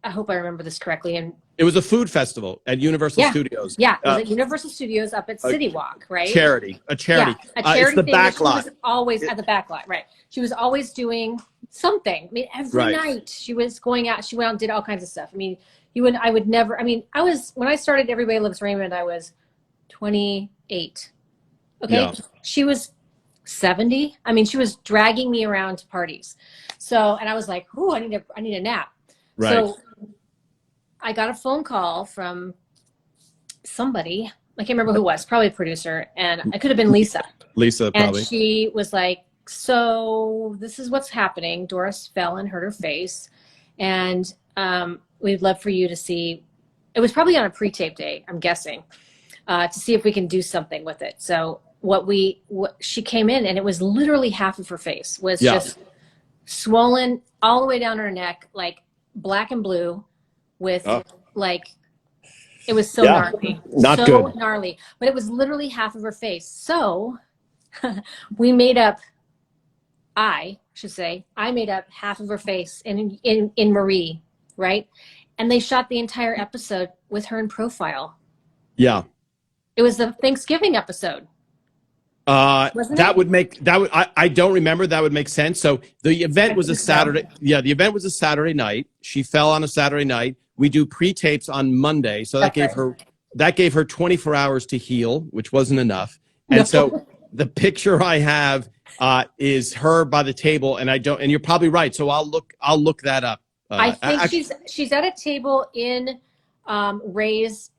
I hope I remember this correctly. And It was a food festival at Universal yeah, Studios. yeah, it was at Universal Studios up at A City Walk, right? a charity. Yeah, a It's charity the thing back that she lot. was always at the back lot, right? She was always doing something. I mean, every Right. night she was going out. She went out and did all kinds of stuff. I mean, I would never. I mean, when I started Everybody Loves Raymond, I was 28. Okay, Yeah. she was 70. I mean, she was dragging me around to parties. So, and I was like, "Ooh, I need a nap." Right. So, I got a phone call from somebody. I can't remember who it was. Probably a producer, and it could have been Lisa. Lisa, And probably. she was like, "So this is what's happening. Doris fell and hurt her face, and we'd love for you to see." It was probably on a pre-tape day, I'm guessing, to see if we can do something with it. So she came in, and it was literally half of her face was Yeah. just swollen all the way down her neck, like black and blue, with like it was so Yeah. gnarly, Not so good. gnarly. But it was literally half of her face. So we made up. I should say I made up half of her face in Marie, right? And they shot the entire episode with her in profile. Yeah. It was the Thanksgiving episode. Wasn't That it? would make that would I don't remember. That would make sense. So the event was a think so. Saturday. Yeah, the event was a Saturday night. She fell on a Saturday night. We do pre-tapes on Monday, so that That's gave her 24 hours to heal, which wasn't enough. And No. so the picture I have is her by the table, and I don't. And you're probably right. So I'll look that up. I think she's at a table in Ray's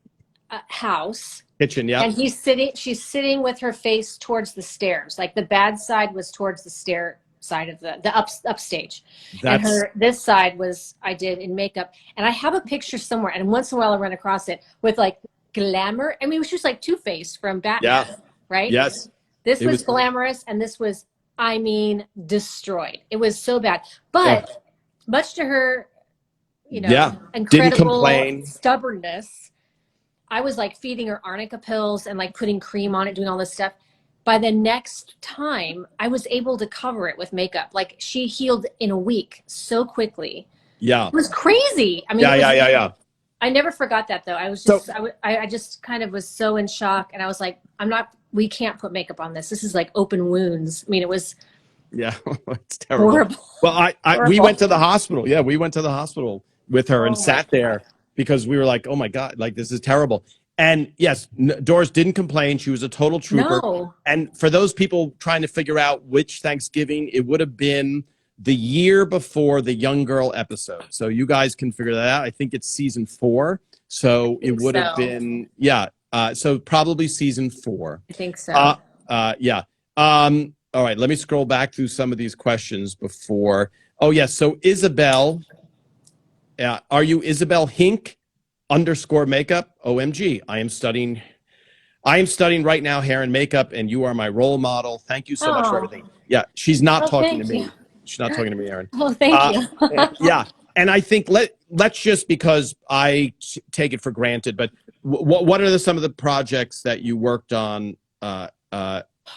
house. Kitchen, yeah. And she's sitting with her face towards the stairs. Like the bad side was towards the stair side of the upstage. And this side was I did in makeup. And I have a picture somewhere, and once in a while I run across it with like glamour. I mean, she was like Two-Face from Batman, Yeah. right? Yes. This was glamorous, and this was, I mean, destroyed. It was so bad. But much to her, Didn't incredible complain. stubbornness, I was like feeding her arnica pills and like putting cream on it, doing all this stuff. By the next time, I was able to cover it with makeup. Like she healed in a week so quickly. Yeah. It was crazy. I mean, Yeah. I never forgot that though. I was just, I just kind of was so in shock, and I was like, we can't put makeup on this. This is like open wounds. I mean, it was it's terrible. horrible. Well, we went to the hospital. Yeah, we went to the hospital with her and sat there because we were like, oh my God, like this is terrible. And yes, Doris didn't complain. She was a total trooper. No. And for those people trying to figure out which Thanksgiving, it would have been the year before the young girl episode. So you guys can figure that out. I think it's season 4. So it would have been, so probably season 4. I think so. Yeah. All right, let me scroll back through some of these questions before. Oh, yes. So Isabel, are you Isabel Hink _makeup? OMG. I am studying right now hair and makeup, and you are my role model. Thank you so much for everything. Yeah, she's not talking to me. She's not talking to me, Eryn. Oh, thank you. Yeah. And I think let's just, because I take it for granted, but what are some of the projects that you worked on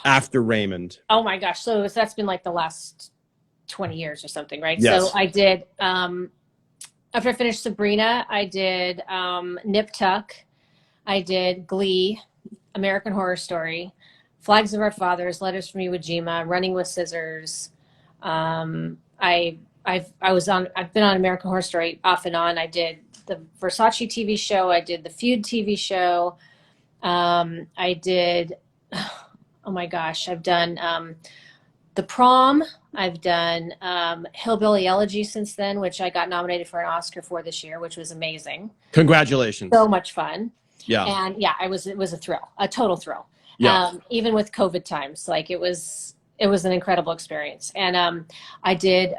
after Raymond? Oh my gosh. So that's been like the last 20 years or something, right? Yes. So I did, after I finished Sabrina, I did Nip Tuck. I did Glee, American Horror Story, Flags of Our Fathers, Letters from Iwo Jima, Running with Scissors. I've been on American Horror Story off and on. I did the Versace TV show. I did the Feud TV show. I did, oh my gosh, I've done The Prom. I've done Hillbilly Elegy since then, which I got nominated for an Oscar for this year, which was amazing. Congratulations. So much fun. Yeah. And yeah, it was a thrill, a total thrill. Yeah. Even with COVID times, like it was an incredible experience. And I did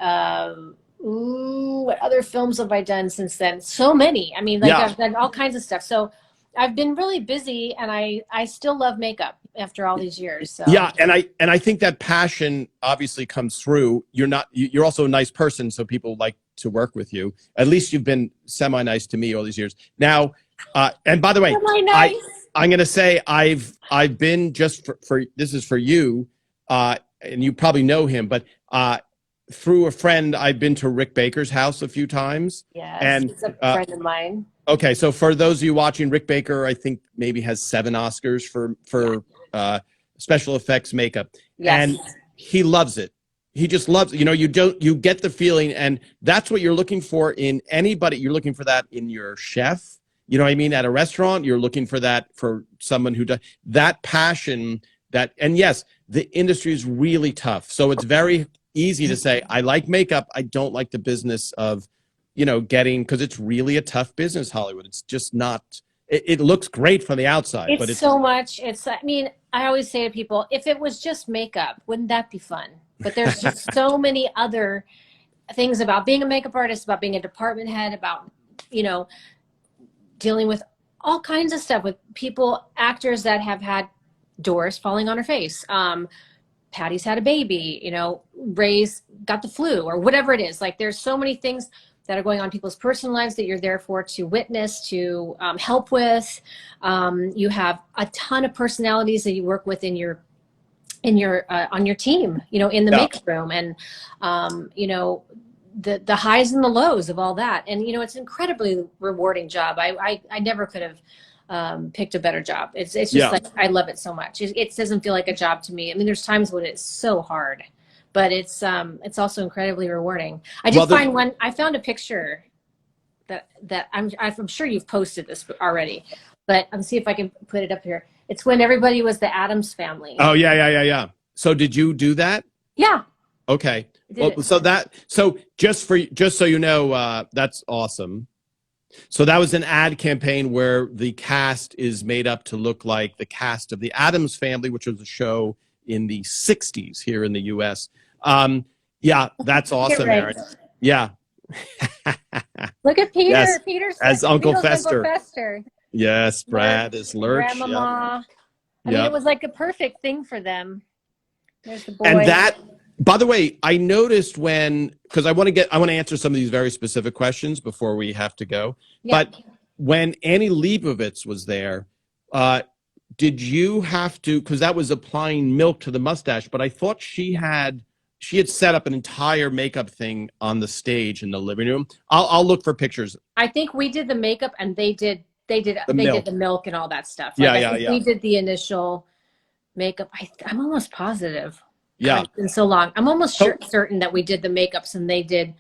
what other films have I done since then? So many. I mean, like I've done all kinds of stuff. So I've been really busy, and I still love makeup after all these years. So yeah, and I think that passion obviously comes through. You're also a nice person, so people like to work with you. At least you've been semi-nice to me all these years. Now, and by the way, I'm going to say I've been just for this is for you, and you probably know him, but through a friend, I've been to Rick Baker's house a few times. Yes, and he's a friend of mine. Okay, so for those of you watching, Rick Baker, I think maybe has 7 Oscars for special effects makeup. Yes. And he loves it. He just loves it. You get the feeling, and that's what you're looking for in anybody. You're looking for that in your chef. You know what I mean? At a restaurant, you're looking for that for someone who does that passion. And yes, the industry is really tough. So it's very easy to say, I like makeup. I don't like the business of, because it's really a tough business, Hollywood. It's just not, it looks great from the outside. But it's so much. I mean, I always say to people, if it was just makeup, wouldn't that be fun? But there's just so many other things about being a makeup artist, about being a department head, about, dealing with all kinds of stuff with people, actors that have had doors falling on her face. Patty's had a baby, Ray's got the flu or whatever it is. Like there's so many things that are going on in people's personal lives that you're there for to witness, to help with. You have a ton of personalities that you work with on your team, in the makeup room, and the highs and the lows of all that. And it's an incredibly rewarding job. I never could have picked a better job. It's just like I love it so much. It doesn't feel like a job to me. I mean, there's times when it's so hard, but it's also incredibly rewarding. I found a picture that I'm sure you've posted this already, but I'm see if I can put it up here. It's when everybody was the Addams family. Oh yeah. So did you do that? Yeah. Okay. Well, so just so you know, that's awesome. So that was an ad campaign where the cast is made up to look like the cast of the Addams Family, which was a show in the 60s here in the U.S. Yeah, that's awesome, Eryn. Yeah. Look at Peter. Yes, Peter's as Uncle Fester. Uncle Fester. Yes, Brad is Lurch. Grandmama. I mean, it was like a perfect thing for them. There's the boy. And that, by the way, I noticed because I want to answer some of these very specific questions before we have to go. Yeah. But when Annie Leibovitz was there, did you have to, because that was applying milk to the mustache, but I thought she had set up an entire makeup thing on the stage in the living room. I'll look for pictures. I think we did the makeup and they did the milk and all that stuff. Yeah. We did the initial makeup. I'm almost positive. Yeah. It's been so long. I'm almost certain that we did the makeups and they did.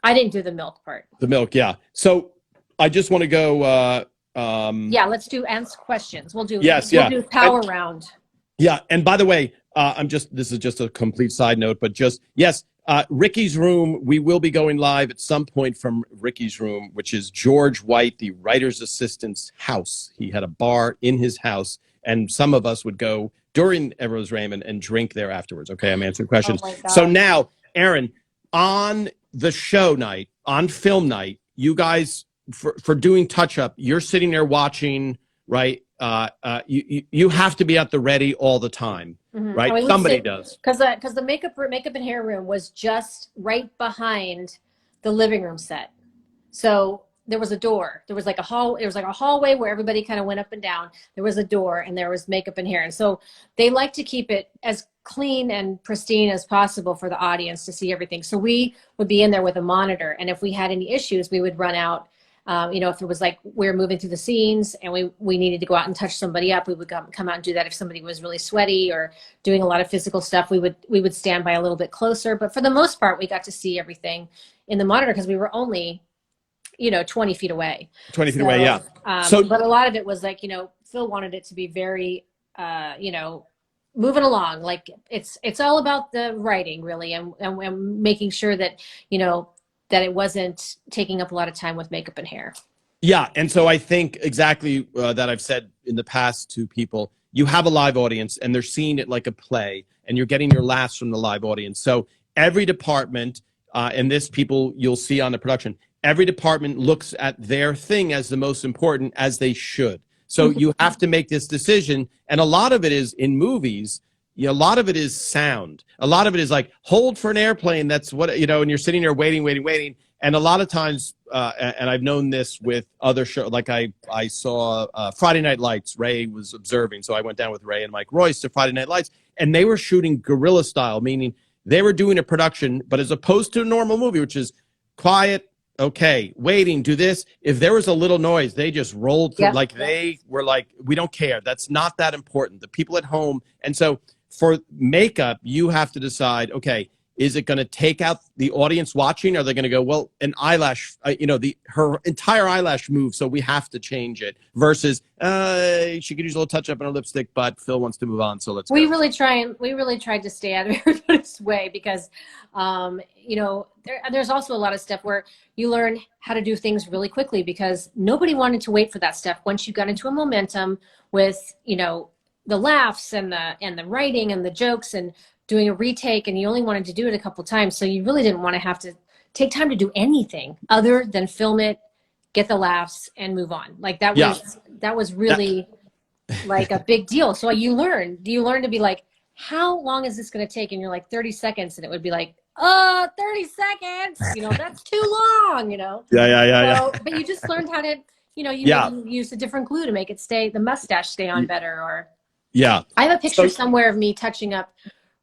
I didn't do the milk part. The milk, yeah. So I just want to go. Let's do answer questions. We'll do. We'll do power round. Yeah, and by the way, this is just a complete side note, but Ricky's Room. We will be going live at some point from Ricky's Room, which is George White, the writer's assistant's house. He had a bar in his house, and some of us would go during Everose Raymond and drink there afterwards. Okay, I'm answering questions. Oh so now, Eryn, on the show night, on film night, you guys, for doing touch-up, you're sitting there watching, right? You have to be at the ready all the time, right? I mean, somebody does. Because the makeup and hair room was just right behind the living room set. So there was a door. There was like a hallway where everybody kind of went up and down. There was a door and there was makeup and hair. And so they like to keep it as clean and pristine as possible for the audience to see everything. So we would be in there with a monitor. And if we had any issues, we would run out. If it was like we're moving through the scenes and we needed to go out and touch somebody up, we would come out and do that. If somebody was really sweaty or doing a lot of physical stuff, we would stand by a little bit closer. But for the most part, we got to see everything in the monitor because we were only 20 feet away. 20 feet away, yeah. But a lot of it was like, Phil wanted it to be very, moving along. Like it's all about the writing really, and making sure that, you know, that it wasn't taking up a lot of time with makeup and hair. Yeah, and so I think exactly that I've said in the past to people, you have a live audience and they're seeing it like a play, and you're getting your laughs from the live audience. So every department, and this people you'll see on the production, every department looks at their thing as the most important, as they should. So you have to make this decision, and a lot of it is in movies. You know, a lot of it is sound. A lot of it is like hold for an airplane. That's what, you know, and you're sitting there waiting, waiting, waiting. And a lot of times, and I've known this with other shows, like I saw Friday Night Lights. Ray was observing, so I went down with Ray and Mike Royce to Friday Night Lights, and they were shooting guerrilla style, meaning they were doing a production, but as opposed to a normal movie, which is quiet, okay, waiting, do this. If there was a little noise, they just rolled through. Yep. Like they were like, we don't care. That's not that important. The people at home, and so for makeup, you have to decide, okay, is it going to take out the audience watching? Are they going to go, well, an eyelash, you know, her entire eyelash moves, so we have to change it, versus she could use a little touch up in her lipstick, but Phil wants to move on, so let's go. We really tried to stay out of everybody's way because, you know, there's also a lot of stuff where you learn how to do things really quickly because nobody wanted to wait for that stuff. Once you got into a momentum with, you know, the laughs and the writing and the jokes and doing a retake, and you only wanted to do it a couple times, so you really didn't want to have to take time to do anything other than film it, get the laughs, and move on. Like that was really like a big deal. So you learn to be like, how long is this going to take? And you're like 30 seconds, and it would be like, 30 seconds, you know, that's too long, you know. So, but you just learned how to, you know, you use a different glue to make it the mustache stay on better. Or I have a picture somewhere of me touching up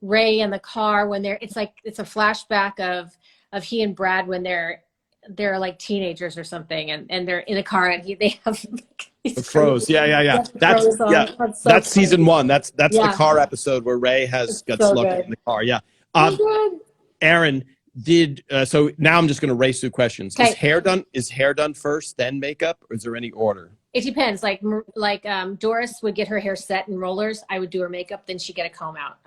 Ray in the car when it's a flashback of he and Brad when they're like teenagers or something, and they're in a car and they have the froze. That's season 1. That's the car episode where Ray got slugged in the car. Eryn, so now I'm just going to race through questions. Okay. Is hair done first, then makeup, or is there any order? It depends. Like Doris would get her hair set in rollers. I would do her makeup, then she'd get a comb out.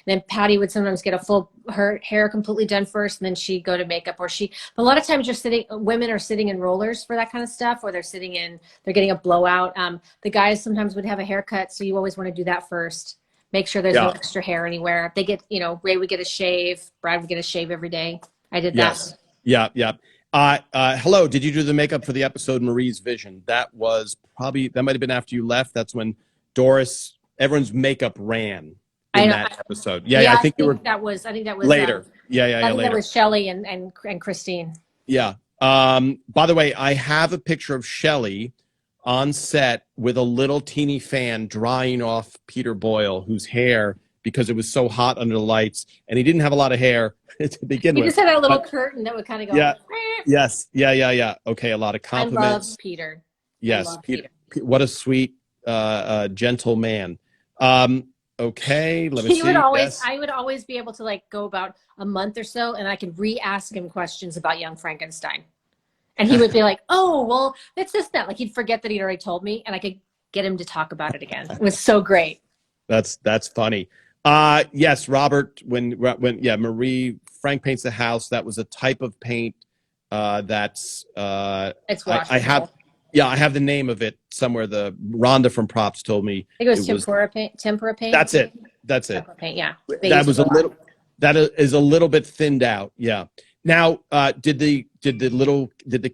Then Patty would sometimes get her hair completely done first, and then she'd go to makeup. But a lot of times women are sitting in rollers for that kind of stuff, or they're getting a blowout. The guys sometimes would have a haircut, so you always want to do that first. Make sure there's no extra hair anywhere. They get, you know, Ray would get a shave. Brad would get a shave every day. I did that. Yeah. Hello, did you do the makeup for the episode Marie's Vision? That might have been after you left. That's when everyone's makeup ran in that episode. I think that was later. Later. That was Shelley and Christine. Yeah. By the way, I have a picture of Shelley on set with a little teeny fan drying off Peter Boyle, whose hair, because it was so hot under the lights, and he didn't have a lot of hair to begin with. He just had a little curtain that would kind of go. Yeah. Yes. Yeah. Okay. A lot of compliments. I love Peter. Yes. Peter. What a sweet, gentle man. Okay. Let me see. I would always be able to like go about a month or so, and I could re-ask him questions about Young Frankenstein. And he would be like, oh, well, it's this, that. Like he'd forget that he'd already told me, and I could get him to talk about it again. It was so great. That's funny. Yes, Robert, when Marie, Frank paints the house, that was a type of paint that's it's I have the name of it somewhere. The Rhonda from Props told me I think it was tempera paint. That's it. Tempera paint, yeah. That is a little bit thinned out. Yeah. Now, did the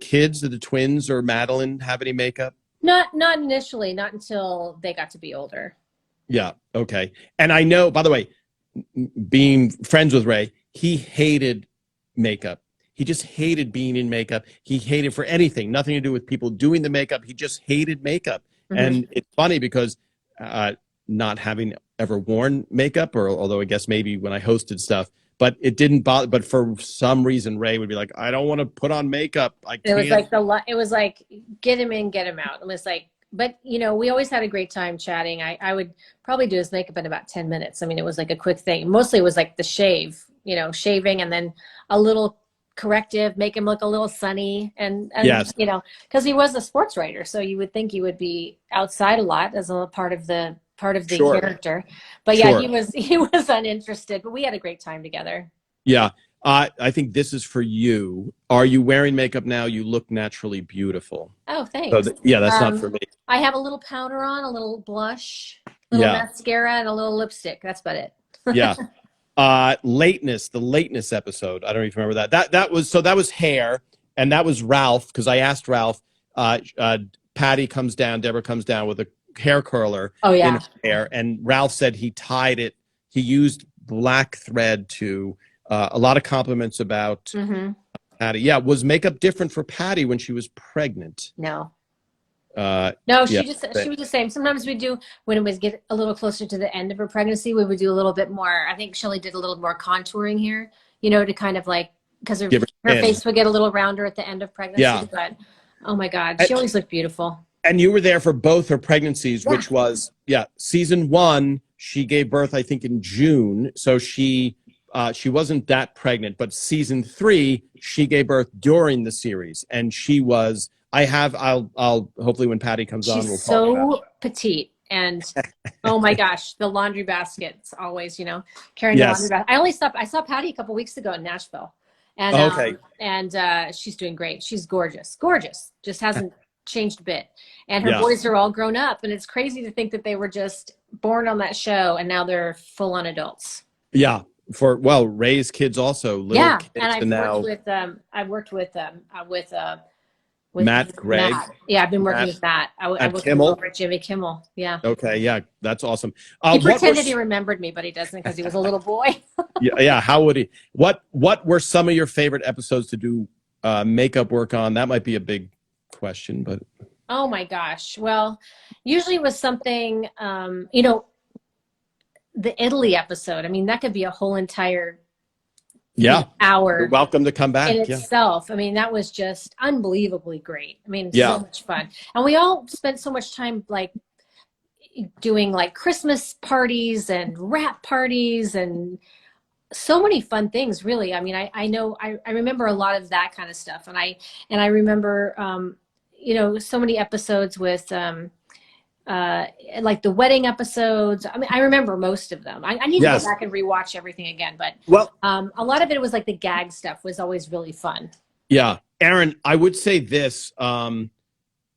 kids, the twins or Madeline have any makeup? Not initially, not until they got to be older. Yeah. Okay. And I know, by the way, being friends with Ray, he hated makeup. He just hated being in makeup. He hated for anything, nothing to do with people doing the makeup. He just hated makeup. Mm-hmm. And it's funny because not having ever worn makeup, or although I guess maybe when I hosted stuff, but it didn't bother. But for some reason, Ray would be like, "I don't want to put on makeup. I can't." It was like get him in, get him out. It was like, but you know, we always had a great time chatting. I would probably do his makeup in about 10 minutes. I mean, it was like a quick thing. Mostly, it was like the shave, you know, shaving, and then a little corrective, make him look a little sunny, and yes, you know, because he was a sports writer, so you would think he would be outside a lot as a part of the part of the Sure. character. But yeah, Sure. he was uninterested, but we had a great time together. Yeah. I think this is for you. Are you wearing makeup now? You look naturally beautiful. Oh, So thanks. yeah, that's not for me. I have a little powder on, a little blush, a little Yeah. mascara, and a little lipstick. That's about it. Yeah. Lateness, the lateness episode. I don't even remember that. That was hair, and that was Ralph, because I asked Ralph, Patty comes down, Deborah comes down with a hair curler Oh, yeah. in her hair, and Ralph said he tied it, he used black thread to a lot of compliments about Patty. Yeah, was makeup different for Patty when she was pregnant? No. No, she was the same. Sometimes we do, when it was get a little closer to the end of her pregnancy, we would do a little bit more. I think Shelley did a little more contouring here, to kind of like, because her face would get a little rounder at the end of pregnancy. Yeah. But oh my God, she always looked beautiful. And you were there for both her pregnancies, which was, season 1, she gave birth, I think, in June. So she wasn't that pregnant, but season 3, she gave birth during the series. And she was, I'll hopefully when Patty comes on, we'll talk about so petite. And oh my gosh, the laundry baskets always, carrying the laundry basket. I saw Patty a couple weeks ago in Nashville. And, and she's doing great. She's gorgeous, just hasn't changed a bit. And her boys are all grown up, and it's crazy to think that they were just born on that show and now they're full on adults. Yeah. Ray's kids also, little kids. And I've worked with Matt Gregg. Matt. Yeah, I've been working with Matt. I worked Kimmel. over at Jimmy Kimmel. Yeah. Okay, yeah, that's awesome. He pretended he remembered me, but he doesn't because he was a little boy. yeah. How would he? What were some of your favorite episodes to do makeup work on? That might be a big question, but. Oh my gosh. Well, usually it was something, the Italy episode. I mean, that could be a whole entire hour. You're welcome to come back. In itself. I mean, that was just unbelievably great. I mean, so much fun. And we all spent so much time like doing like Christmas parties and wrap parties and so many fun things, really. I mean, I remember a lot of that kind of stuff. And I remember, so many episodes with, like the wedding episodes. I mean, I remember most of them. I need to go back and rewatch everything again, but a lot of it was like the gag stuff was always really fun. Yeah. Eryn, I would say this,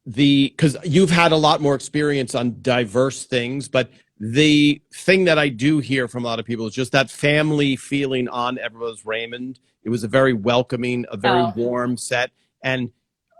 because you've had a lot more experience on diverse things, but the thing that I do hear from a lot of people is just that family feeling on Everyone's Raymond. It was a very welcoming, a very warm set. And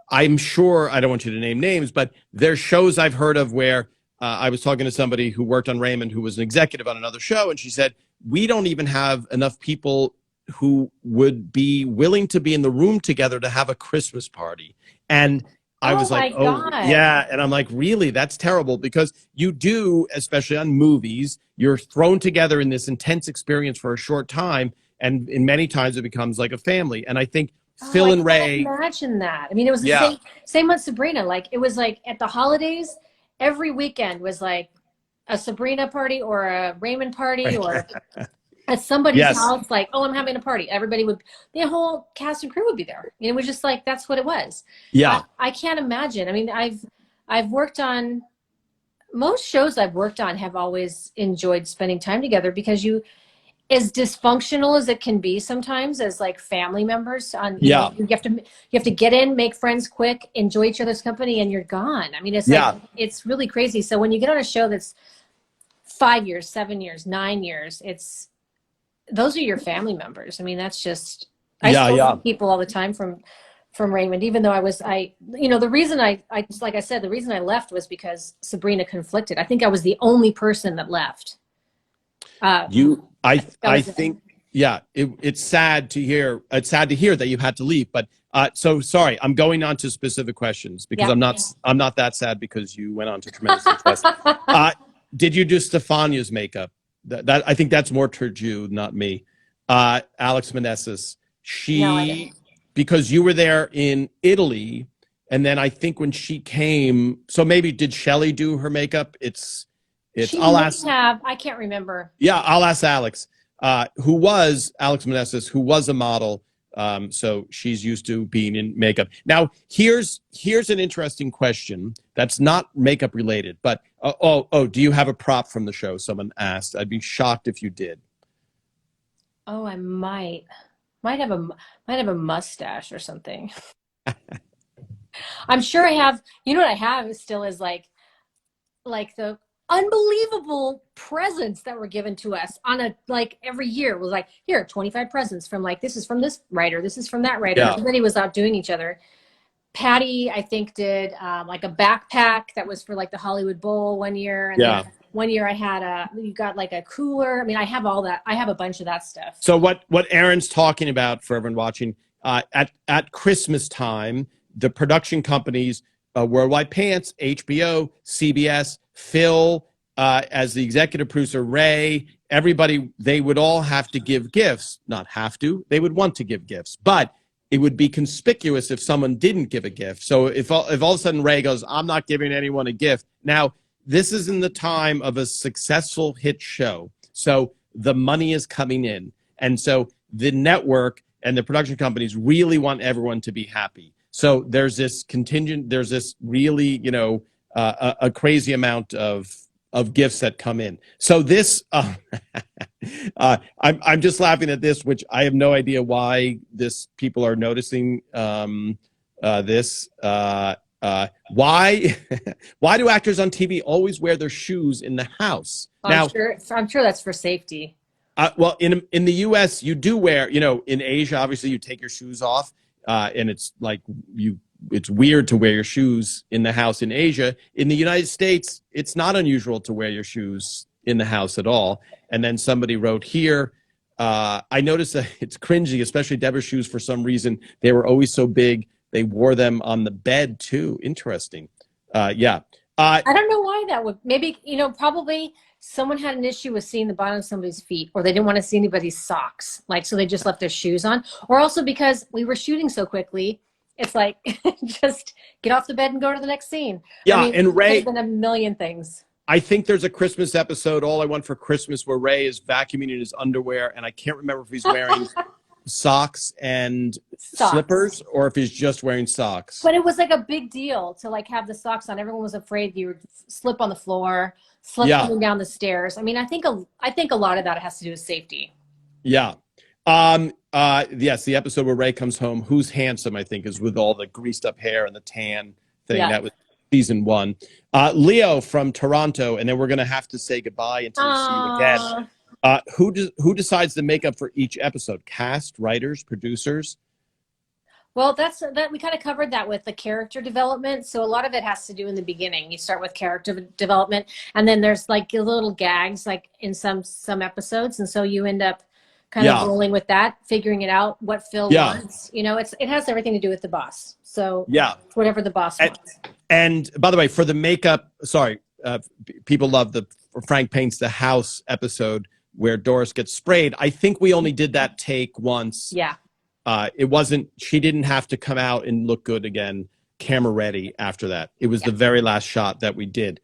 I'm sure, I don't want you to name names, but there's shows I've heard of where I was talking to somebody who worked on Raymond, who was an executive on another show, and she said, we don't even have enough people who would be willing to be in the room together to have a Christmas party. And I was like, yeah. And I'm like, really? That's terrible, because you do, especially on movies, you're thrown together in this intense experience for a short time. And in many times it becomes like a family. And I think Phil and Ray. Imagine that. I mean, it was the same with Sabrina. Like, it was like at the holidays, every weekend was like a Sabrina party or a Raymond party or at somebody's house. Like, oh, I'm having a party. The whole cast and crew would be there. It was just like, that's what it was. Yeah. I can't imagine. I mean, I've worked on, most shows I've worked on have always enjoyed spending time together, because as dysfunctional as it can be sometimes as like family members you have to get in, make friends quick, enjoy each other's company, and you're gone. I mean, it's like, it's really crazy. So when you get on a show that's 5 years, 7 years, 9 years, those are your family members. I mean, that's just, I still see people all the time from Raymond, even though the reason like I said, the reason I left was because Sabrina conflicted. I think I was the only person that left. I think, it's sad to hear. It's sad to hear that you had to leave. But so sorry, I'm going on to specific questions because I'm not that sad because you went on to tremendous success. Did you do Stefania's makeup? That I think that's more towards you, not me. Alex Meneses, because you were there in Italy, and then I think when she came, so maybe did Shelley do her makeup? I can't remember. Yeah, I'll ask Alex, who was Alex Meneses, who was a model So she's used to being in makeup. Now, here's an interesting question that's not makeup related, but do you have a prop from the show? Someone asked. I'd be shocked if you did. Oh, I might have a mustache or something. I'm sure I have. You know what I have still is like the unbelievable presents that were given to us on a like every year was like, here, 25 presents from like, this is from this writer, this is from that writer. Yeah. Everybody was outdoing each other. Patty, I think, did like a backpack that was for like the Hollywood Bowl one year. And Yeah. then one year I had you got like a cooler. I mean, I have all that. I have a bunch of that stuff. So what Eryn's talking about for everyone watching, at Christmas time, the production companies, Worldwide Pants, HBO, CBS, Phil, as the executive producer, Ray, everybody, they would all have to give gifts. Not have to, they would want to give gifts, but it would be conspicuous if someone didn't give a gift. So if all of a sudden Ray goes, I'm not giving anyone a gift. Now, this is in the time of a successful hit show. So the money is coming in. And so the network and the production companies really want everyone to be happy. So there's this really, a crazy amount of gifts that come in. So this, I'm just laughing at this, which I have no idea why people are noticing this. Why do actors on TV always wear their shoes in the house? I'm sure that's for safety. Well, in the U.S., you do wear, in Asia, obviously you take your shoes off, and it's like it's weird to wear your shoes in the house in Asia. In the United States, it's not unusual to wear your shoes in the house at all. And then somebody wrote here, I noticed that it's cringy, especially Deborah's shoes for some reason. They were always so big. They wore them on the bed too. Interesting. Yeah. I don't know why that would. Maybe, probably someone had an issue with seeing the bottom of somebody's feet, or they didn't want to see anybody's socks. Like, so they just left their shoes on. Or also because we were shooting so quickly, it's like, just get off the bed and go to the next scene. Yeah, I mean, and Ray, it could have been a million things. I think there's a Christmas episode, All I Want for Christmas, where Ray is vacuuming in his underwear, and I can't remember if he's wearing socks and slippers or if he's just wearing socks. But it was like a big deal to like have the socks on. Everyone was afraid you would slip on the floor, coming down the stairs. I mean, I think a lot of that has to do with safety. Yeah. Yes, the episode where Ray comes home, Who's Handsome, I think, is with all the greased up hair and the tan thing. Yeah. That was season 1. Leo from Toronto, and then we're going to have to say goodbye until we see you again. Who decides the makeup for each episode? Cast, writers, producers? Well, we kind of covered that with the character development. So a lot of it has to do in the beginning. You start with character development, and then there's like little gags like in some episodes, and so you end up kind of rolling with that, figuring it out, what Phil wants. It has everything to do with the boss. So whatever the boss wants. And by the way, for the makeup, people love the Frank Paints the House episode where Doris gets sprayed. I think we only did that take once. Yeah. She didn't have to come out and look good again, camera ready after that. It was the very last shot that we did.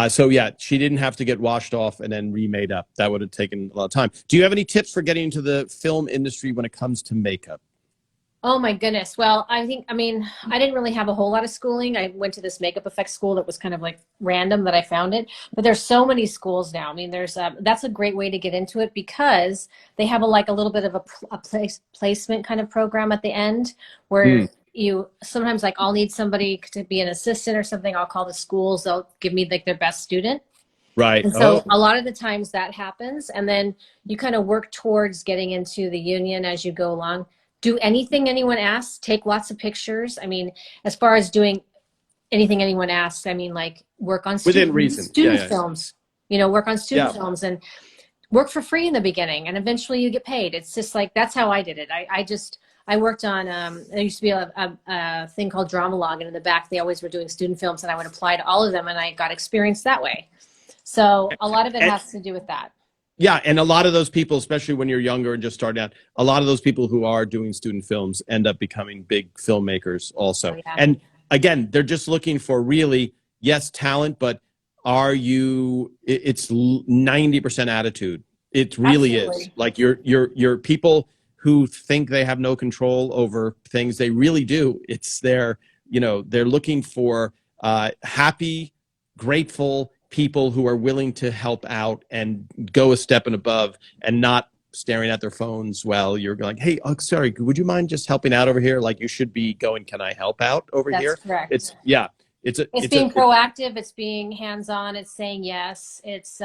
She didn't have to get washed off and then remade up. That would have taken a lot of time. Do you have any tips for getting into the film industry when it comes to makeup? Oh my goodness. Well, I didn't really have a whole lot of schooling. I went to this makeup effects school that was kind of like random that I found it, but there's so many schools now. I mean, that's a great way to get into it because they have a little bit of a placement kind of program at the end where you sometimes I'll need somebody to be an assistant or something. I'll call the schools. They'll give me their best student. Right. And so a lot of the times that happens. And then you kind of work towards getting into the union as you go along. Do anything anyone asks, take lots of pictures. I mean, as far as doing anything anyone asks, work on student films, work on student films and work for free in the beginning. And eventually you get paid. It's just that's how I did it. I worked on, there used to be a thing called Dramalog, and in the back, they always were doing student films, and I would apply to all of them, and I got experience that way. So a lot of it has to do with that. Yeah, and a lot of those people, especially when you're younger and just starting out, a lot of those people who are doing student films end up becoming big filmmakers also. Oh, yeah. And again, they're just looking for really, talent, but it's 90% attitude. It really is. Like you're people who think they have no control over things. They really do. It's their, they're looking for happy, grateful people who are willing to help out and go a step and above and not staring at their phones while you're going, hey, oh, sorry, would you mind just helping out over here? Like you should be going, can I help out over That's here? correct. It's being proactive. It's being hands-on. It's saying yes. It's,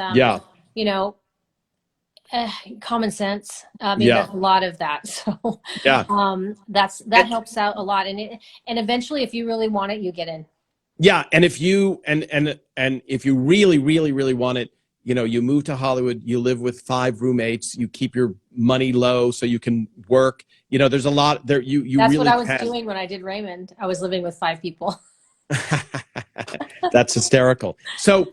common sense. I mean, there's a lot of that. So that helps out a lot. And eventually, if you really want it, you get in. Yeah, and if you and if you really, really, really want it, you move to Hollywood, you live with 5 roommates, you keep your money low so you can work. There's a lot there. You That's really what I was doing when I did Raymond. I was living with 5 people. That's hysterical. So,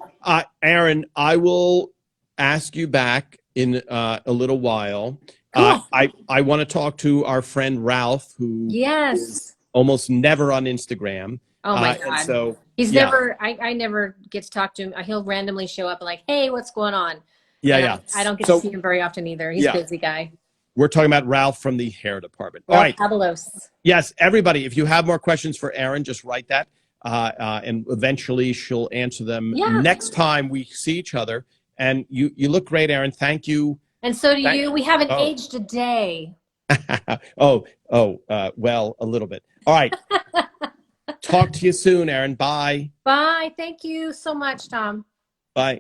Eryn, I will ask you back in a little while. Cool. I want to talk to our friend Ralph, who is almost never on Instagram. Oh my God. And so he's never, I never get to talk to him. He'll randomly show up and like, hey, what's going on? I don't get to see him very often either. He's a busy guy. We're talking about Ralph from the hair department. Ralph all right. Avalos. Yes, everybody, if you have more questions for Eryn, just write that. And eventually she'll answer them next time we see each other. And you look great, Eryn. Thank you. And so do you. We haven't aged a day. Well, a little bit. All right. Talk to you soon, Eryn. Bye. Bye. Thank you so much, Tom. Bye.